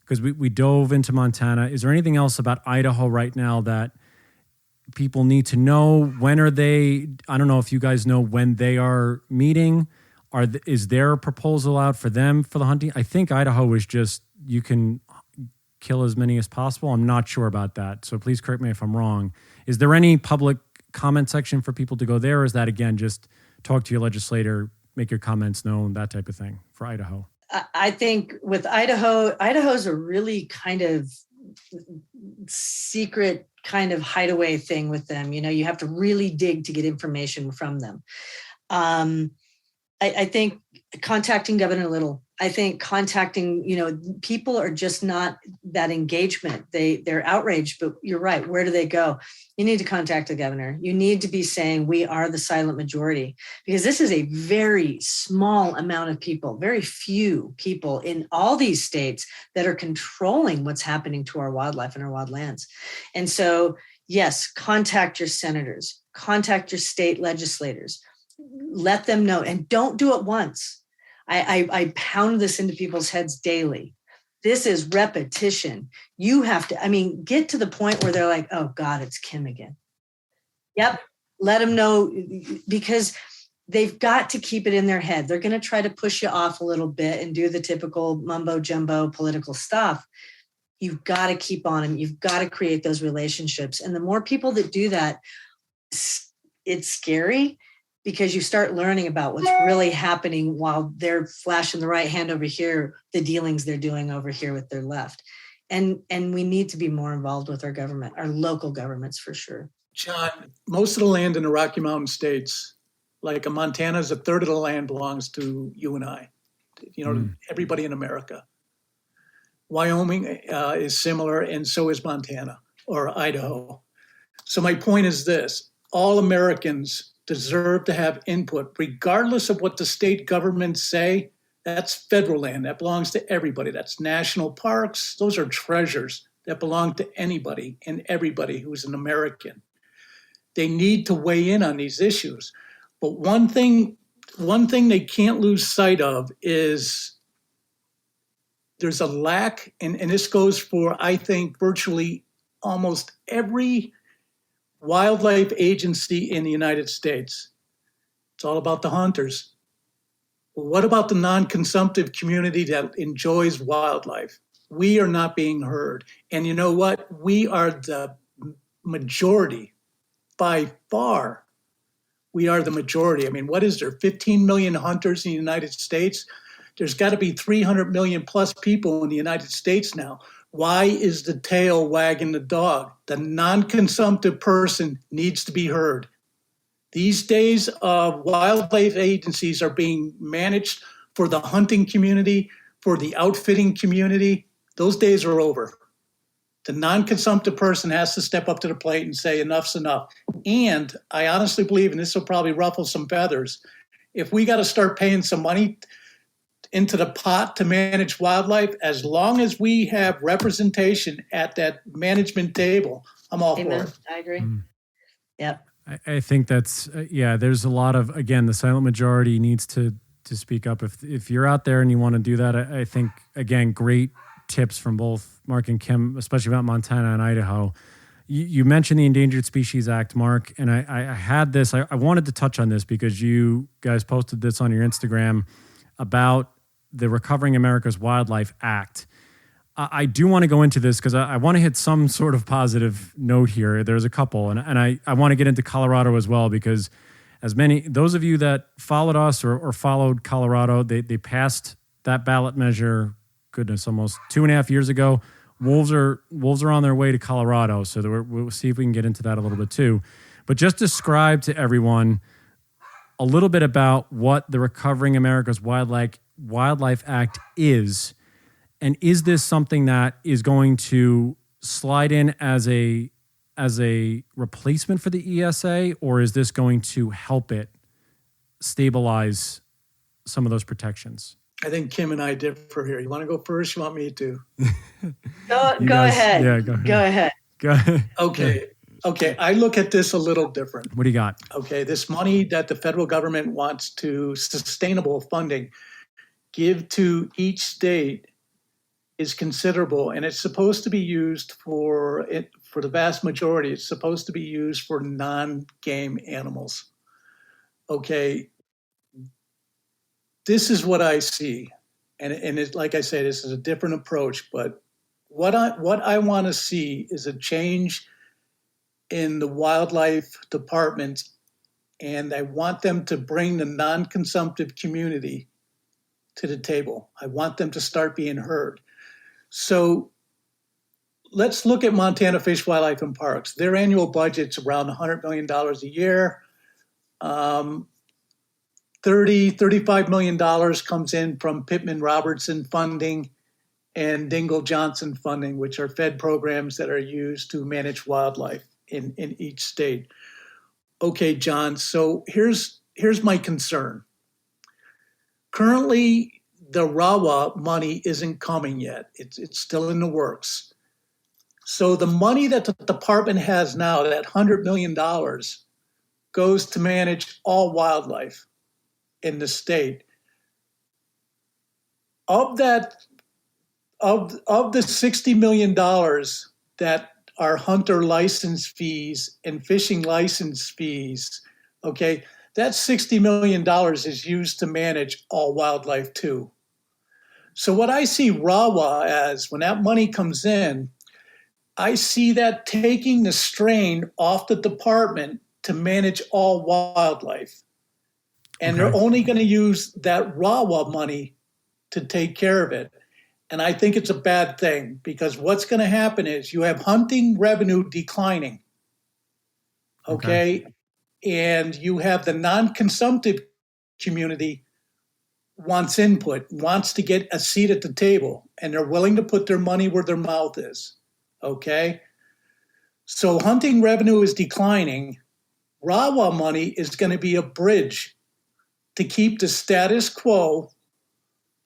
Because we dove into Montana. Is there anything else about Idaho right now that people need to know? When are they? I don't know if you guys know when they are meeting. Is there a proposal out for them for the hunting? I think Idaho is just, you can kill as many as possible. I'm not sure about that. So please correct me if I'm wrong. Is there any public comment section for people to go there? Or is that, again, just talk to your legislator, make your comments known, that type of thing for Idaho? I think with Idaho's a really kind of secret kind of hideaway thing with them. You have to really dig to get information from them. I think contacting Governor Little, I think contacting, people are just not that engagement. They're outraged, but you're right. Where do they go? You need to contact the governor. You need to be saying we are the silent majority, because this is a very small amount of people, very few people in all these states that are controlling what's happening to our wildlife and our wildlands. And so, yes, contact your senators, contact your state legislators, let them know, and don't do it once. I pound this into people's heads daily. This is repetition. You have to, get to the point where they're like, oh God, it's Kim again. Yep. Let them know, because they've got to keep it in their head. They're going to try to push you off a little bit and do the typical mumbo jumbo political stuff. You've got to keep on them. You've got to create those relationships. And the more people that do that, it's scary, because you start learning about what's really happening while they're flashing the right hand over here, the dealings they're doing over here with their left. And we need to be more involved with our government, our local governments, for sure. John, most of the land in the Rocky Mountain states, like Montana's, a third of the land belongs to you and I, everybody in America. Wyoming is similar, and so is Montana or Idaho. So my point is this: all Americans deserve to have input, regardless of what the state governments say. That's federal land. That belongs to everybody. That's national parks. Those are treasures that belong to anybody and everybody who's an American. They need to weigh in on these issues. But one thing they can't lose sight of is there's a lack, and this goes for, I think, virtually almost every wildlife agency in the United States. It's all about the hunters. Well, what about the non-consumptive community that enjoys wildlife? We are not being heard. And you know what? We are the majority by far. We are the majority. What is there? 15 million hunters in the United States? There's got to be 300 million plus people in the United States now. Why is the tail wagging the dog? The non-consumptive person needs to be heard. These days, wildlife agencies are being managed for the hunting community, for the outfitting community. Those days are over. The non-consumptive person has to step up to the plate and say enough's enough. And I honestly believe, and this will probably ruffle some feathers, if we got to start paying some money into the pot to manage wildlife, as long as we have representation at that management table, I'm all Amen. for it. I agree. Yep. I think that's, there's a lot of, again, the silent majority needs to speak up. If you're out there and you want to do that, I think, again, great tips from both Marc and Kim, especially about Montana and Idaho. You mentioned the Endangered Species Act, Marc, and I had this, I wanted to touch on this because you guys posted this on your Instagram about the Recovering America's Wildlife Act. I do want to go into this because I want to hit some sort of positive note here. There's a couple, and I want to get into Colorado as well, because those of you that followed us or followed Colorado, they passed that ballot measure, goodness, almost 2.5 years ago. Wolves are on their way to Colorado, so we'll see if we can get into that a little bit too. But just describe to everyone a little bit about what the Recovering America's Wildlife Act is, And is this something that is going to slide in as a replacement for the ESA, or is this going to help it stabilize some of those protections? I think Kim and I differ here. You want to go first? You want me to? Go guys, ahead. Yeah, go ahead. Go ahead. Go ahead. Okay. I look at this a little different. What do you got? Okay. This money that the federal government wants to sustainable funding give to each state is considerable, and it's supposed to be used for the vast majority. It's supposed to be used for non-game animals. Okay. This is what I see, and it's, like I say, this is a different approach. But what I want to see is a change in the wildlife department, and I want them to bring the non-consumptive community to the table. I want them to start being heard. So let's look at Montana Fish, Wildlife, and Parks. Their annual budget's around $100 million a year. $35 million comes in from Pittman-Robertson funding and Dingell-Johnson funding, which are fed programs that are used to manage wildlife in each state. Okay, John, so here's my concern. Currently, the RAWA money isn't coming yet. It's still in the works. So the money that the department has now, that $100 million, goes to manage all wildlife in the state. Of that, of the $60 million that are hunter license fees and fishing license fees, okay, that $60 million is used to manage all wildlife too. So what I see RAWA as, when that money comes in, I see that taking the strain off the department to manage all wildlife. And they're only going to use that RAWA money to take care of it. And I think it's a bad thing, because what's going to happen is you have hunting revenue declining. Okay. And you have the non-consumptive community wants input, wants to get a seat at the table, and they're willing to put their money where their mouth is. Okay. So hunting revenue is declining. RAWA money is going to be a bridge to keep the status quo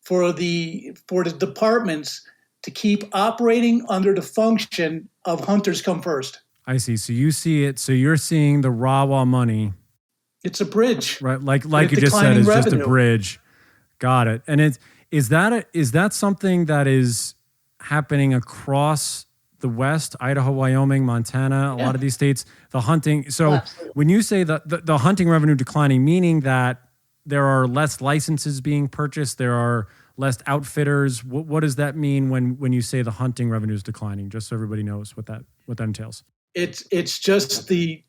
for the departments to keep operating under the function of hunters come first. I see. So you see it. So you're seeing the RAWA money. It's a bridge, right? Like you just said, it's just a bridge. Got it. And is that something that is happening across the West, Idaho, Wyoming, Montana, a lot of these states, the hunting. So when you say the hunting revenue declining, meaning that there are less licenses being purchased, there are less outfitters. What does that mean when you say the hunting revenue is declining? Just so everybody knows what that entails. It's just the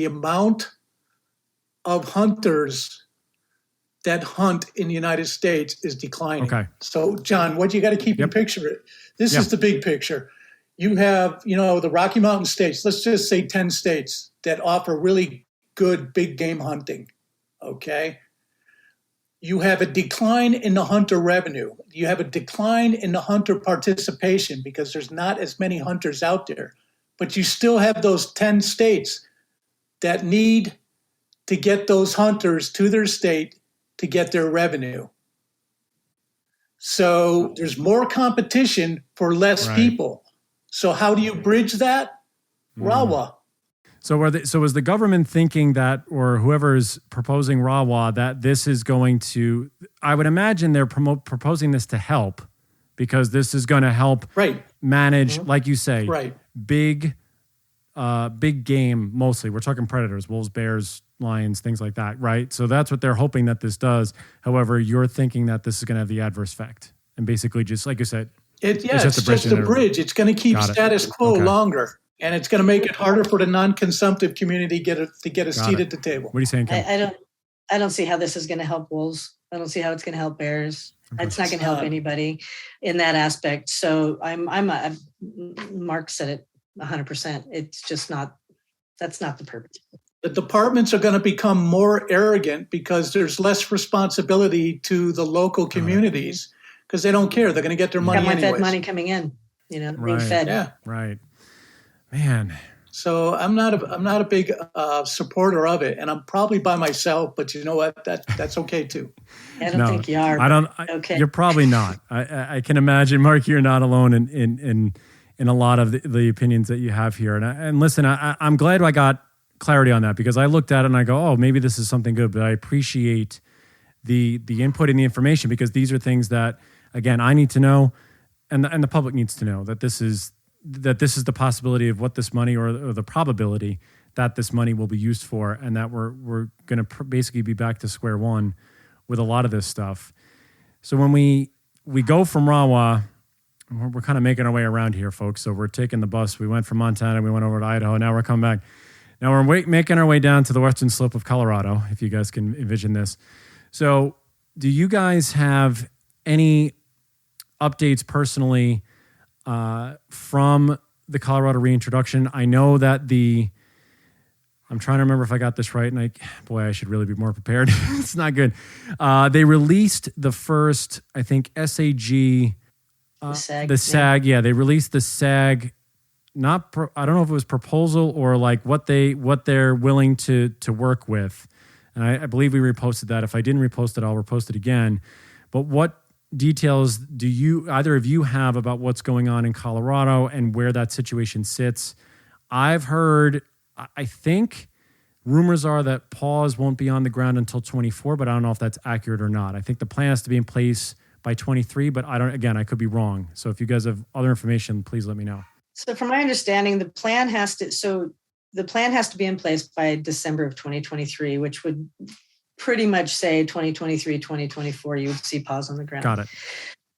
amount of hunters that hunt in the United States is declining. Okay. So, John, what you got to keep in picture, this is the big picture. You have, the Rocky Mountain states, let's just say 10 states that offer really good big game hunting. Okay. You have a decline in the hunter revenue. You have a decline in the hunter participation because there's not as many hunters out there. But you still have those 10 states that need to get those hunters to their state to get their revenue. So there's more competition for less people. So how do you bridge that? RAWA. So is the government thinking that, or whoever is proposing RAWA, that this is going to, I would imagine they're proposing this to help, because this is going to help manage, like you say, big game mostly. We're talking predators, wolves, bears, lions, things like that, right? So that's what they're hoping that this does. However, you're thinking that this is going to have the adverse effect. And basically, just like you said, it's just a bridge. It's going to keep status quo longer. And it's going to make it harder for the non-consumptive community to get a seat at the table. What are you saying, Kim? I don't see how this is going to help wolves. I don't see how it's going to help bears. It's not going to help anybody in that aspect. So Mark said it 100%. It's just not, that's not the purpose. The departments are going to become more arrogant because there's less responsibility to the local communities. because they don't care. They're going to get their money Got my anyways. Fed money coming in, being Right. fed. Yeah. Right. Man. So I'm not a big supporter of it, and I'm probably by myself. But you know what? That's okay too. I don't think you are. I don't. Okay. You're probably not. I can imagine, Marc, you're not alone in a lot of the opinions that you have here. And listen, I'm glad I got clarity on that, because I looked at it and I go, oh, maybe this is something good. But I appreciate the input and the information, because these are things that, again, I need to know, and the public needs to know that this is the possibility of what this money, or the probability that this money will be used for, and that we're going to basically be back to square one with a lot of this stuff. So when we go from Rawa, we're kind of making our way around here, folks. So we're taking the bus. We went from Montana, we went over to Idaho, now we're coming back. Now we're making our way down to the western slope of Colorado, if you guys can envision this. So do you guys have any updates personally from the Colorado reintroduction? I know that I'm trying to remember if I got this right, and I should really be more prepared. It's not good. They released the first, I think, SAG, the SAG. Yeah, they released the SAG. I don't know if it was proposal or like what they're willing to work with, and I believe we reposted that. If I didn't repost it, I'll repost it again. But what details do either of you have about what's going on in Colorado and where that situation sits? I've heard, I think rumors are that pause won't be on the ground until 24, but I don't know if that's accurate or not. I think the plan has to be in place by 23, but I could be wrong. So if you guys have other information, please let me know. So from my understanding, the plan has to be in place by December of 2023, which would pretty much say 2023, 2024, you would see pause on the ground. Got it.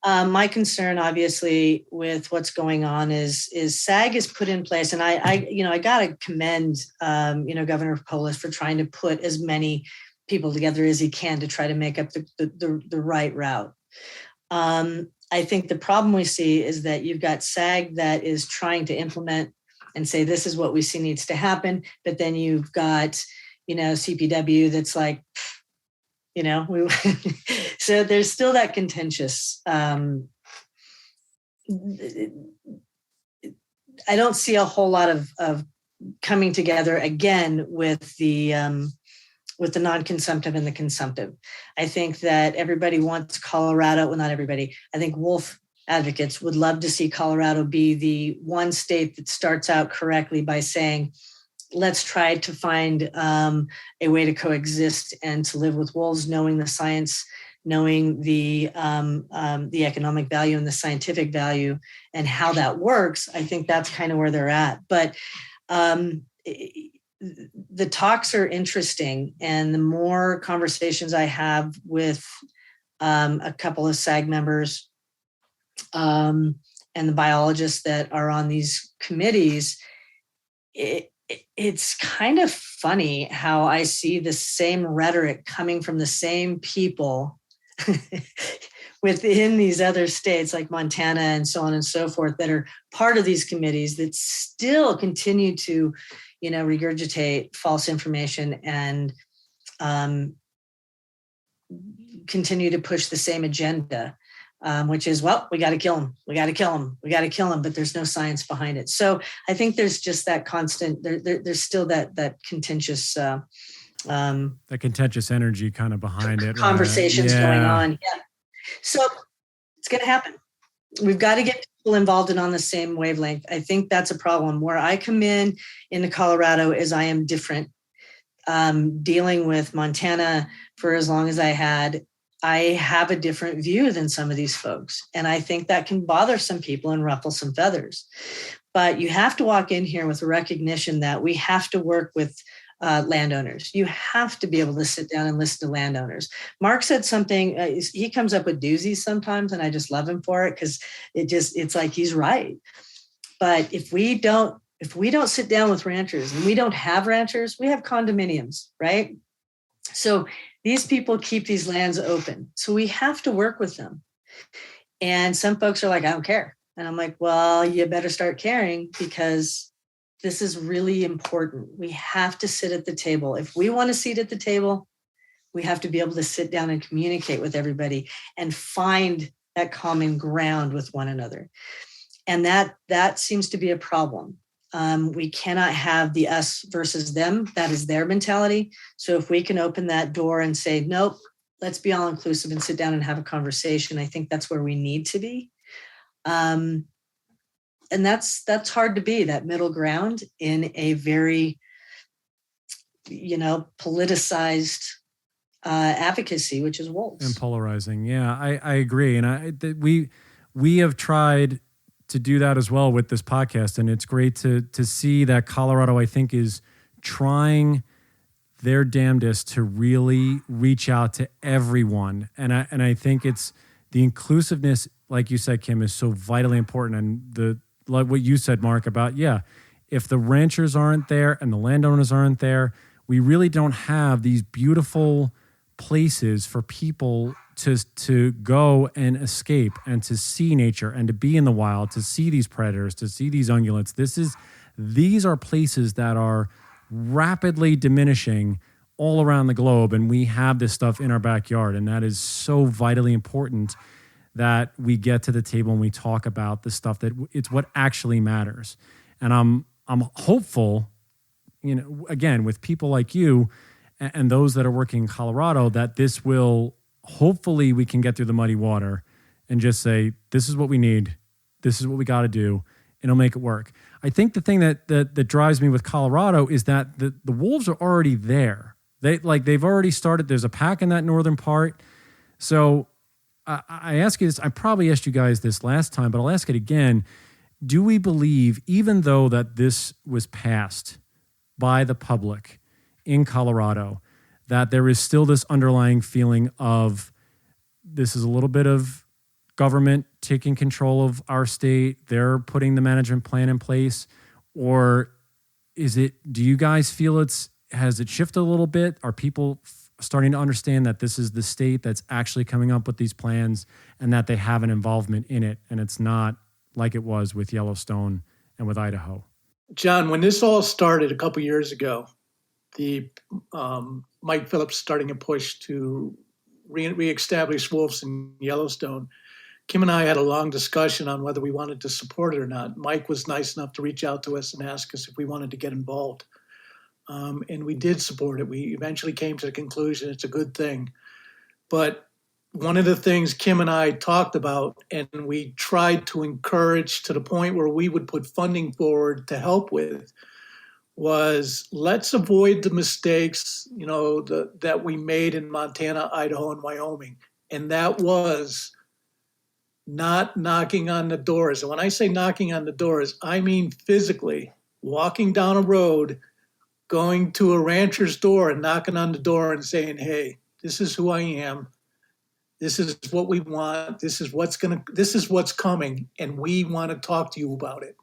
My concern, obviously, with what's going on is SAG is put in place, and I got to commend, Governor Polis for trying to put as many people together as he can to try to make up the right route. I think the problem we see is that you've got SAG that is trying to implement and say this is what we see needs to happen, but then you've got CPW that's like, so there's still that contentious. I don't see a whole lot of coming together again with the non-consumptive and the consumptive. I think that everybody wants Colorado. Well, not everybody. I think wolf advocates would love to see Colorado be the one state that starts out correctly by saying, let's try to find a way to coexist and to live with wolves, knowing the science, knowing the economic value and the scientific value and how that works. I think that's kind of where they're at. But the talks are interesting, and the more conversations I have with a couple of SAG members and the biologists that are on these committees, it's kind of funny how I see the same rhetoric coming from the same people within these other states like Montana and so on and so forth that are part of these committees that still continue to, regurgitate false information and continue to push the same agenda. Which is, well, we got to kill them. We got to kill them. We got to kill them. But there's no science behind it. So I think there's just that constant. There's still that contentious. That contentious energy kind of behind it. Conversations going on. Yeah. So it's going to happen. We've got to get people involved and on the same wavelength. I think that's a problem. Where I come into Colorado is I am different. Dealing with Montana for as long as I have a different view than some of these folks. And I think that can bother some people and ruffle some feathers. But you have to walk in here with a recognition that we have to work with landowners. You have to be able to sit down and listen to landowners. Marc said something, he comes up with doozies sometimes, and I just love him for it because it's like he's right. But if we don't sit down with ranchers, and we don't have ranchers, we have condominiums, right? So these people keep these lands open. So we have to work with them. And some folks are like, I don't care. And I'm like, well, you better start caring, because this is really important. We have to sit at the table. If we want a seat at the table, we have to be able to sit down and communicate with everybody and find common ground with one another. And that seems to be a problem. We cannot have the us versus them. That is their mentality. So if we can open that door and say, nope, let's be all inclusive and sit down and have a conversation, I think that's where we need to be. And that's hard to be, that middle ground in a very, politicized advocacy, which is wolves. And polarizing. Yeah, I agree. And we have tried to do that as well with this podcast. And it's great to see that Colorado, I think, is trying their damnedest to really reach out to everyone. And I think it's the inclusiveness, like you said, Kim, is so vitally important. And like what you said, Marc, about, if the ranchers aren't there and the landowners aren't there, we really don't have these beautiful places for people to go and escape and to see nature and to be in the wild, to see these predators, to see these ungulates. These are places that are rapidly diminishing all around the globe, and we have this stuff in our backyard, and that is so vitally important that we get to the table and we talk about the stuff that it's what actually matters. And I'm hopeful, again, with people like you and those that are working in Colorado, that this will, hopefully we can get through the muddy water and just say, this is what we need. This is what we got to do. And it'll make it work. I think the thing that drives me with Colorado is that the wolves are already there. They've already started. There's a pack in that northern part. So I ask you this, I probably asked you guys this last time, but I'll ask it again. Do we believe, even though that this was passed by the public in Colorado, that there is still this underlying feeling of this is a little bit of government taking control of our state, they're putting the management plan in place? Or do you guys feel has it shifted a little bit? Are people starting to understand that this is the state that's actually coming up with these plans and that they have an involvement in it, and it's not like it was with Yellowstone and with Idaho? John, when this all started a couple years ago, the Mike Phillips starting a push to reestablish wolves in Yellowstone, Kim and I had a long discussion on whether we wanted to support it or not. Mike was nice enough to reach out to us and ask us if we wanted to get involved. And we did support it. We eventually came to the conclusion it's a good thing. But one of the things Kim and I talked about, and we tried to encourage to the point where we would put funding forward to help with, was let's avoid the mistakes, that we made in Montana, Idaho, and Wyoming. And that was not knocking on the doors. And when I say knocking on the doors, I mean physically walking down a road, going to a rancher's door and knocking on the door and saying, hey, this is who I am. This is what we want. This is what's coming. And we want to talk to you about it.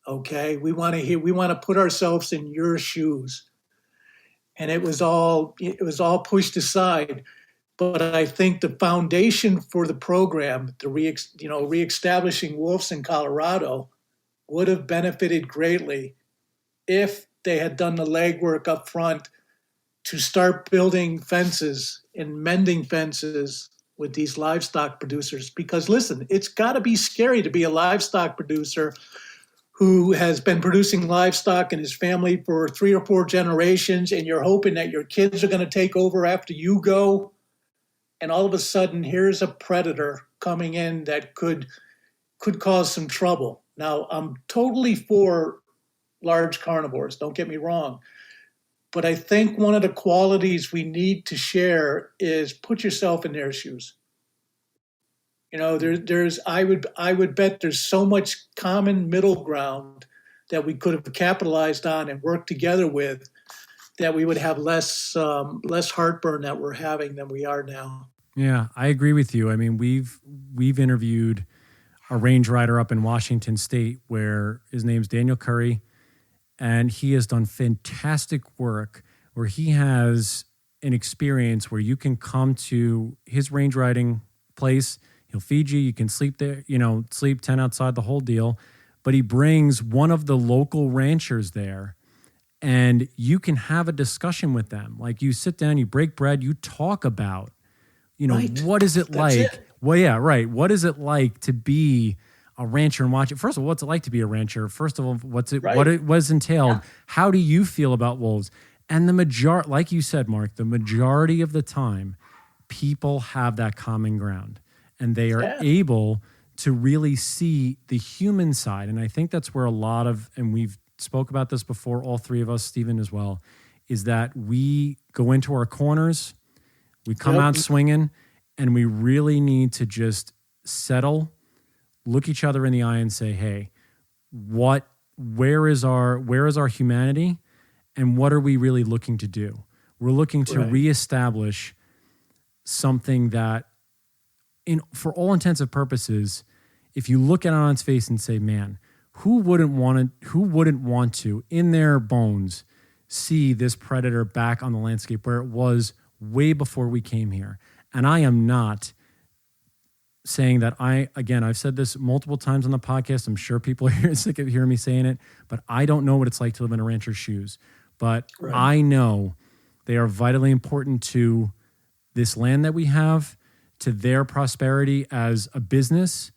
Okay. We want to put ourselves in your shoes. And it was all pushed aside. But I think the foundation for the program, the reestablishing wolves in Colorado, would have benefited greatly if they had done the legwork up front to start building fences and mending fences with these livestock producers. Because listen, it's got to be scary to be a livestock producer who has been producing livestock in his family for 3 or 4 generations, and you're hoping that your kids are going to take over after you go. And all of a sudden, here's a predator coming in that could cause some trouble. Now, I'm totally for large carnivores, don't get me wrong. But I think one of the qualities we need to share is put yourself in their shoes. I would bet there's so much common middle ground that we could have capitalized on and worked together with, that we would have less heartburn that we're having than we are now. Yeah, I agree with you. I mean, we've interviewed a range rider up in Washington State where his name's Daniel Curry, and he has done fantastic work where he has an experience where you can come to his range riding place. He'll feed you. You can sleep there, sleep tent outside, the whole deal. But he brings one of the local ranchers there, and you can have a discussion with them. Like, you sit down, you break bread, you talk about, Right. What is it like? Well, yeah, right. What is it like to be a rancher and watch it? First of all, what's it like to be a rancher? First of all, what it was entailed? Yeah. How do you feel about wolves? And like you said, Marc, the majority of the time, people have that common ground, and they are able to really see the human side. And I think that's where and we've spoke about this before, all three of us, Stephen as well, is that we go into our corners, we come out swinging, and we really need to just settle, look each other in the eye and say, hey, where is our humanity, and what are we really looking to do? We're looking to reestablish something that, for all intents and purposes, if you look at it on its face and say, man, who wouldn't want to, in their bones, see this predator back on the landscape where it was way before we came here? And I am not saying that I've said this multiple times on the podcast. I'm sure people are sick of hearing me saying it, but I don't know what it's like to live in a rancher's shoes. But I know they are vitally important to this land that we have, to their prosperity as a business,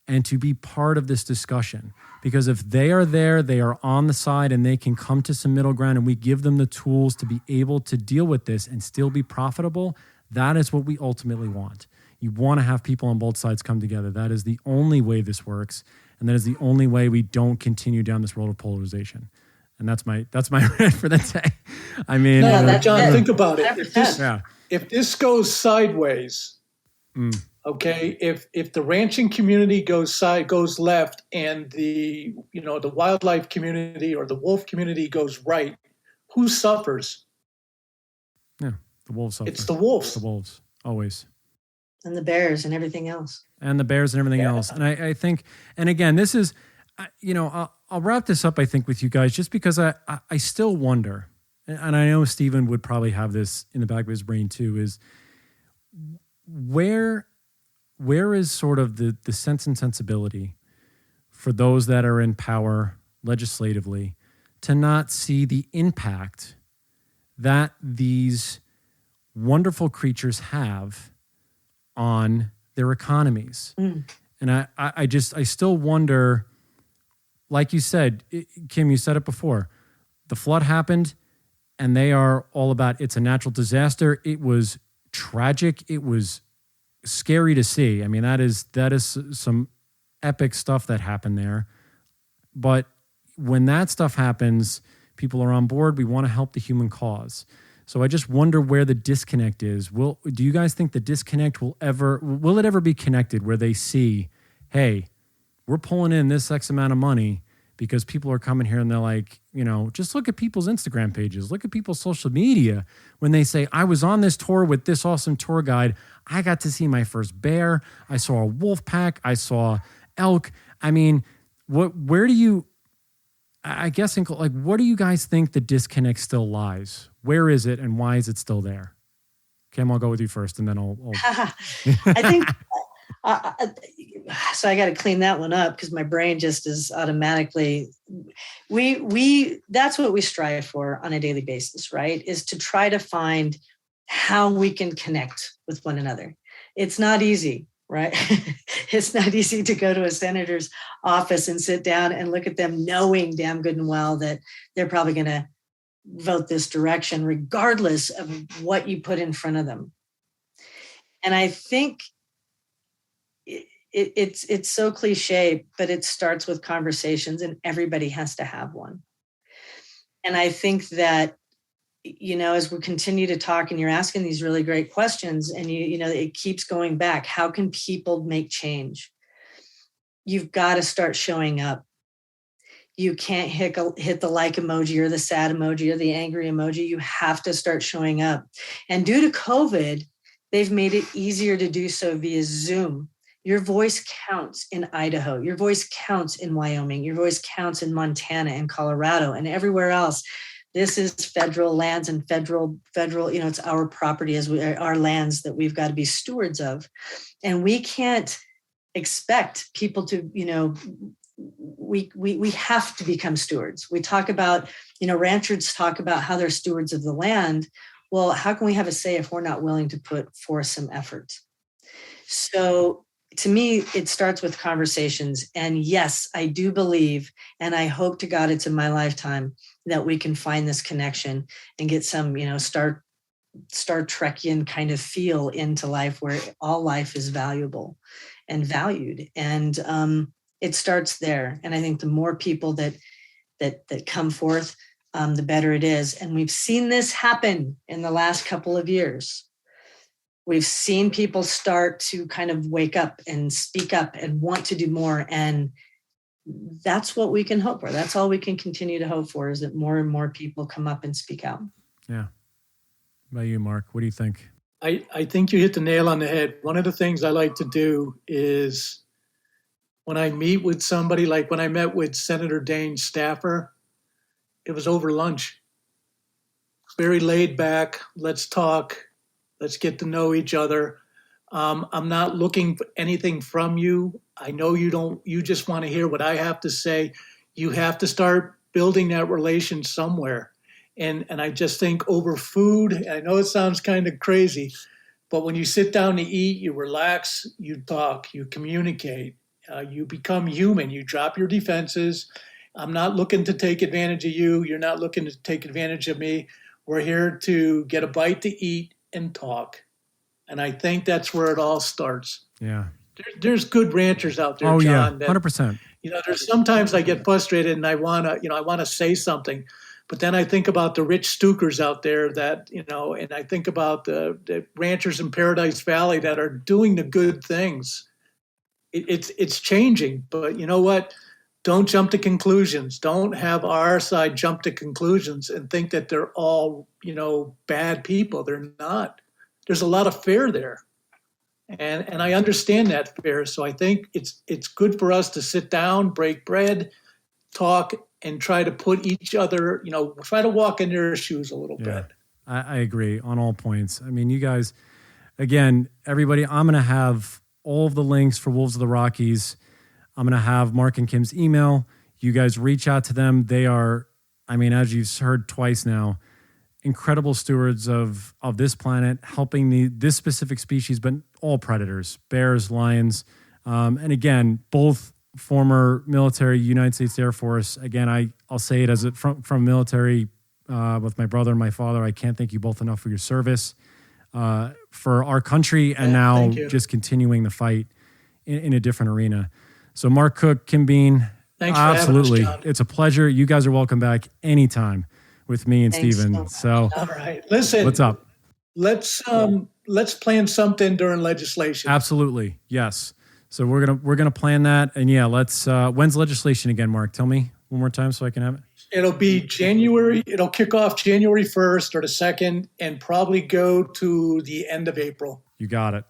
and to be part of this discussion. Because if they are there, they are on the side, and they can come to some middle ground, and we give them the tools to be able to deal with this and still be profitable, that is what we ultimately want. You want to have people on both sides come together. That is the only way this works, and that is the only way we don't continue down this road of polarization. And that's my rant for the day. I mean, John, think about it. If this goes sideways, okay, if the ranching community goes left, and the wildlife community or the wolf community goes right, who suffers? Yeah, the wolves suffer. It's the wolves. The wolves, always. And the bears and everything else. And everything else. And I think, and again, this is, I'll wrap this up, I think, with you guys, just because I still wonder, and I know Stephen would probably have this in the back of his brain too, is where is sort of the sense and sensibility for those that are in power legislatively to not see the impact that these wonderful creatures have on their economies? And I still wonder, like you said, Kim, you said it before, the flood happened and they are all about, it's a natural disaster. It was tragic. It was scary to see. I mean, that is some epic stuff that happened there. But when that stuff happens, people are on board. We want to help the human cause. So I just wonder where the disconnect is. Do you guys think the disconnect will it ever be connected where they see, hey, we're pulling in this X amount of money because people are coming here and they're like, just look at people's Instagram pages, look at people's social media. When they say, I was on this tour with this awesome tour guide, I got to see my first bear, I saw a wolf pack, I saw elk. I mean, what do you guys think the disconnect still lies? Where is it and why is it still there? Kim, I'll go with you first and then I'll... I think... so I got to clean that one up because my brain just is automatically, that's what we strive for on a daily basis, right? Is to try to find how we can connect with one another. It's not easy, right? It's not easy to go to a senator's office and sit down and look at them knowing damn good and well that they're probably going to vote this direction regardless of what you put in front of them. And I think it's so cliche, but it starts with conversations and everybody has to have one. And I think that, as we continue to talk and you're asking these really great questions and it keeps going back, how can people make change? You've got to start showing up. You can't hit the like emoji or the sad emoji or the angry emoji. You have to start showing up. And due to COVID, they've made it easier to do so via Zoom. Your voice counts in Idaho. Your voice counts in Wyoming. Your voice counts in Montana and Colorado and everywhere else. This is federal lands and federal, it's our property our lands that we've got to be stewards of. And we can't expect people to, we have to become stewards. We talk about, ranchers talk about how they're stewards of the land. Well, how can we have a say if we're not willing to put forth some effort? So to me, it starts with conversations. And yes, I do believe, and I hope to God it's in my lifetime, that we can find this connection and get some, Star Trekian kind of feel into life where all life is valuable and valued. And it starts there. And I think the more people that come forth, the better it is. And we've seen this happen in the last couple of years. We've seen people start to kind of wake up and speak up and want to do more. And that's what we can hope for. That's all we can continue to hope for, is that more and more people come up and speak out. Yeah. How about you, Marc? What do you think? I think you hit the nail on the head. One of the things I like to do is when I meet with somebody, like when I met with Senator Dane's staffer, it was over lunch. Very laid back. Let's talk. Let's get to know each other. I'm not looking for anything from you. I know you don't, you just want to hear what I have to say. You have to start building that relation somewhere. And I just think over food, I know it sounds kind of crazy, but when you sit down to eat, you relax, you talk, you communicate, you become human, you drop your defenses. I'm not looking to take advantage of you. You're not looking to take advantage of me. We're here to get a bite to eat and talk. And I think that's where it all starts. Yeah. There's good ranchers out there, Oh, John. yeah, 100%. There's sometimes I get frustrated and I want to say something, but then I think about the rich Stukers out there that, and I think about the ranchers in Paradise Valley that are doing the good things. It's changing, but you know what? Don't jump to conclusions. Don't have our side jump to conclusions and think that they're all, bad people. They're not. There's a lot of fear there. And I understand that fear. So I think it's good for us to sit down, break bread, talk, and try to put each other, try to walk in their shoes a little bit. I agree on all points. I mean, you guys, again, everybody, I'm going to have all of the links for Wolves of the Rockies. I'm going to have Marc and Kim's email. You guys reach out to them. They are, as you've heard twice now, incredible stewards of this planet, helping this specific species, but all predators, bears, lions. And again, both former military, United States Air Force. Again, I'll say it from military with my brother and my father. I can't thank you both enough for your service for our country, and now just continuing the fight in a different arena. So Marc, Cooke, Kim Bean, thanks for absolutely. having us, John. It's a pleasure. You guys are welcome back anytime with me and Steven. So all right. Listen, what's up? Let's plan something during legislation. Absolutely. Yes. So we're gonna plan that. And yeah, let's when's legislation again, Marc? Tell me one more time so I can have it. It'll be January. It'll kick off January 1st or the 2nd and probably go to the end of April. You got it.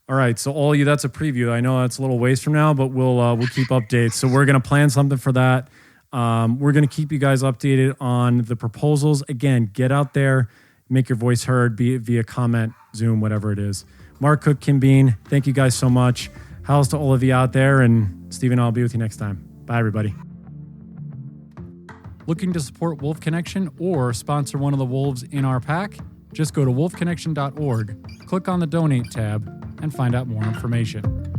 All right, so all you, that's a preview. I know that's a little ways from now, but we'll keep updates. So we're going to plan something for that. We're going to keep you guys updated on the proposals. Again, get out there, make your voice heard, be it via comment, Zoom, whatever it is. Marc, Cooke, Kim Bean, thank you guys so much. How's to all of you out there, and Steven, I'll be with you next time. Bye, everybody. Looking to support Wolf Connection or sponsor one of the wolves in our pack? Just go to wolfconnection.org, click on the donate tab, and find out more information.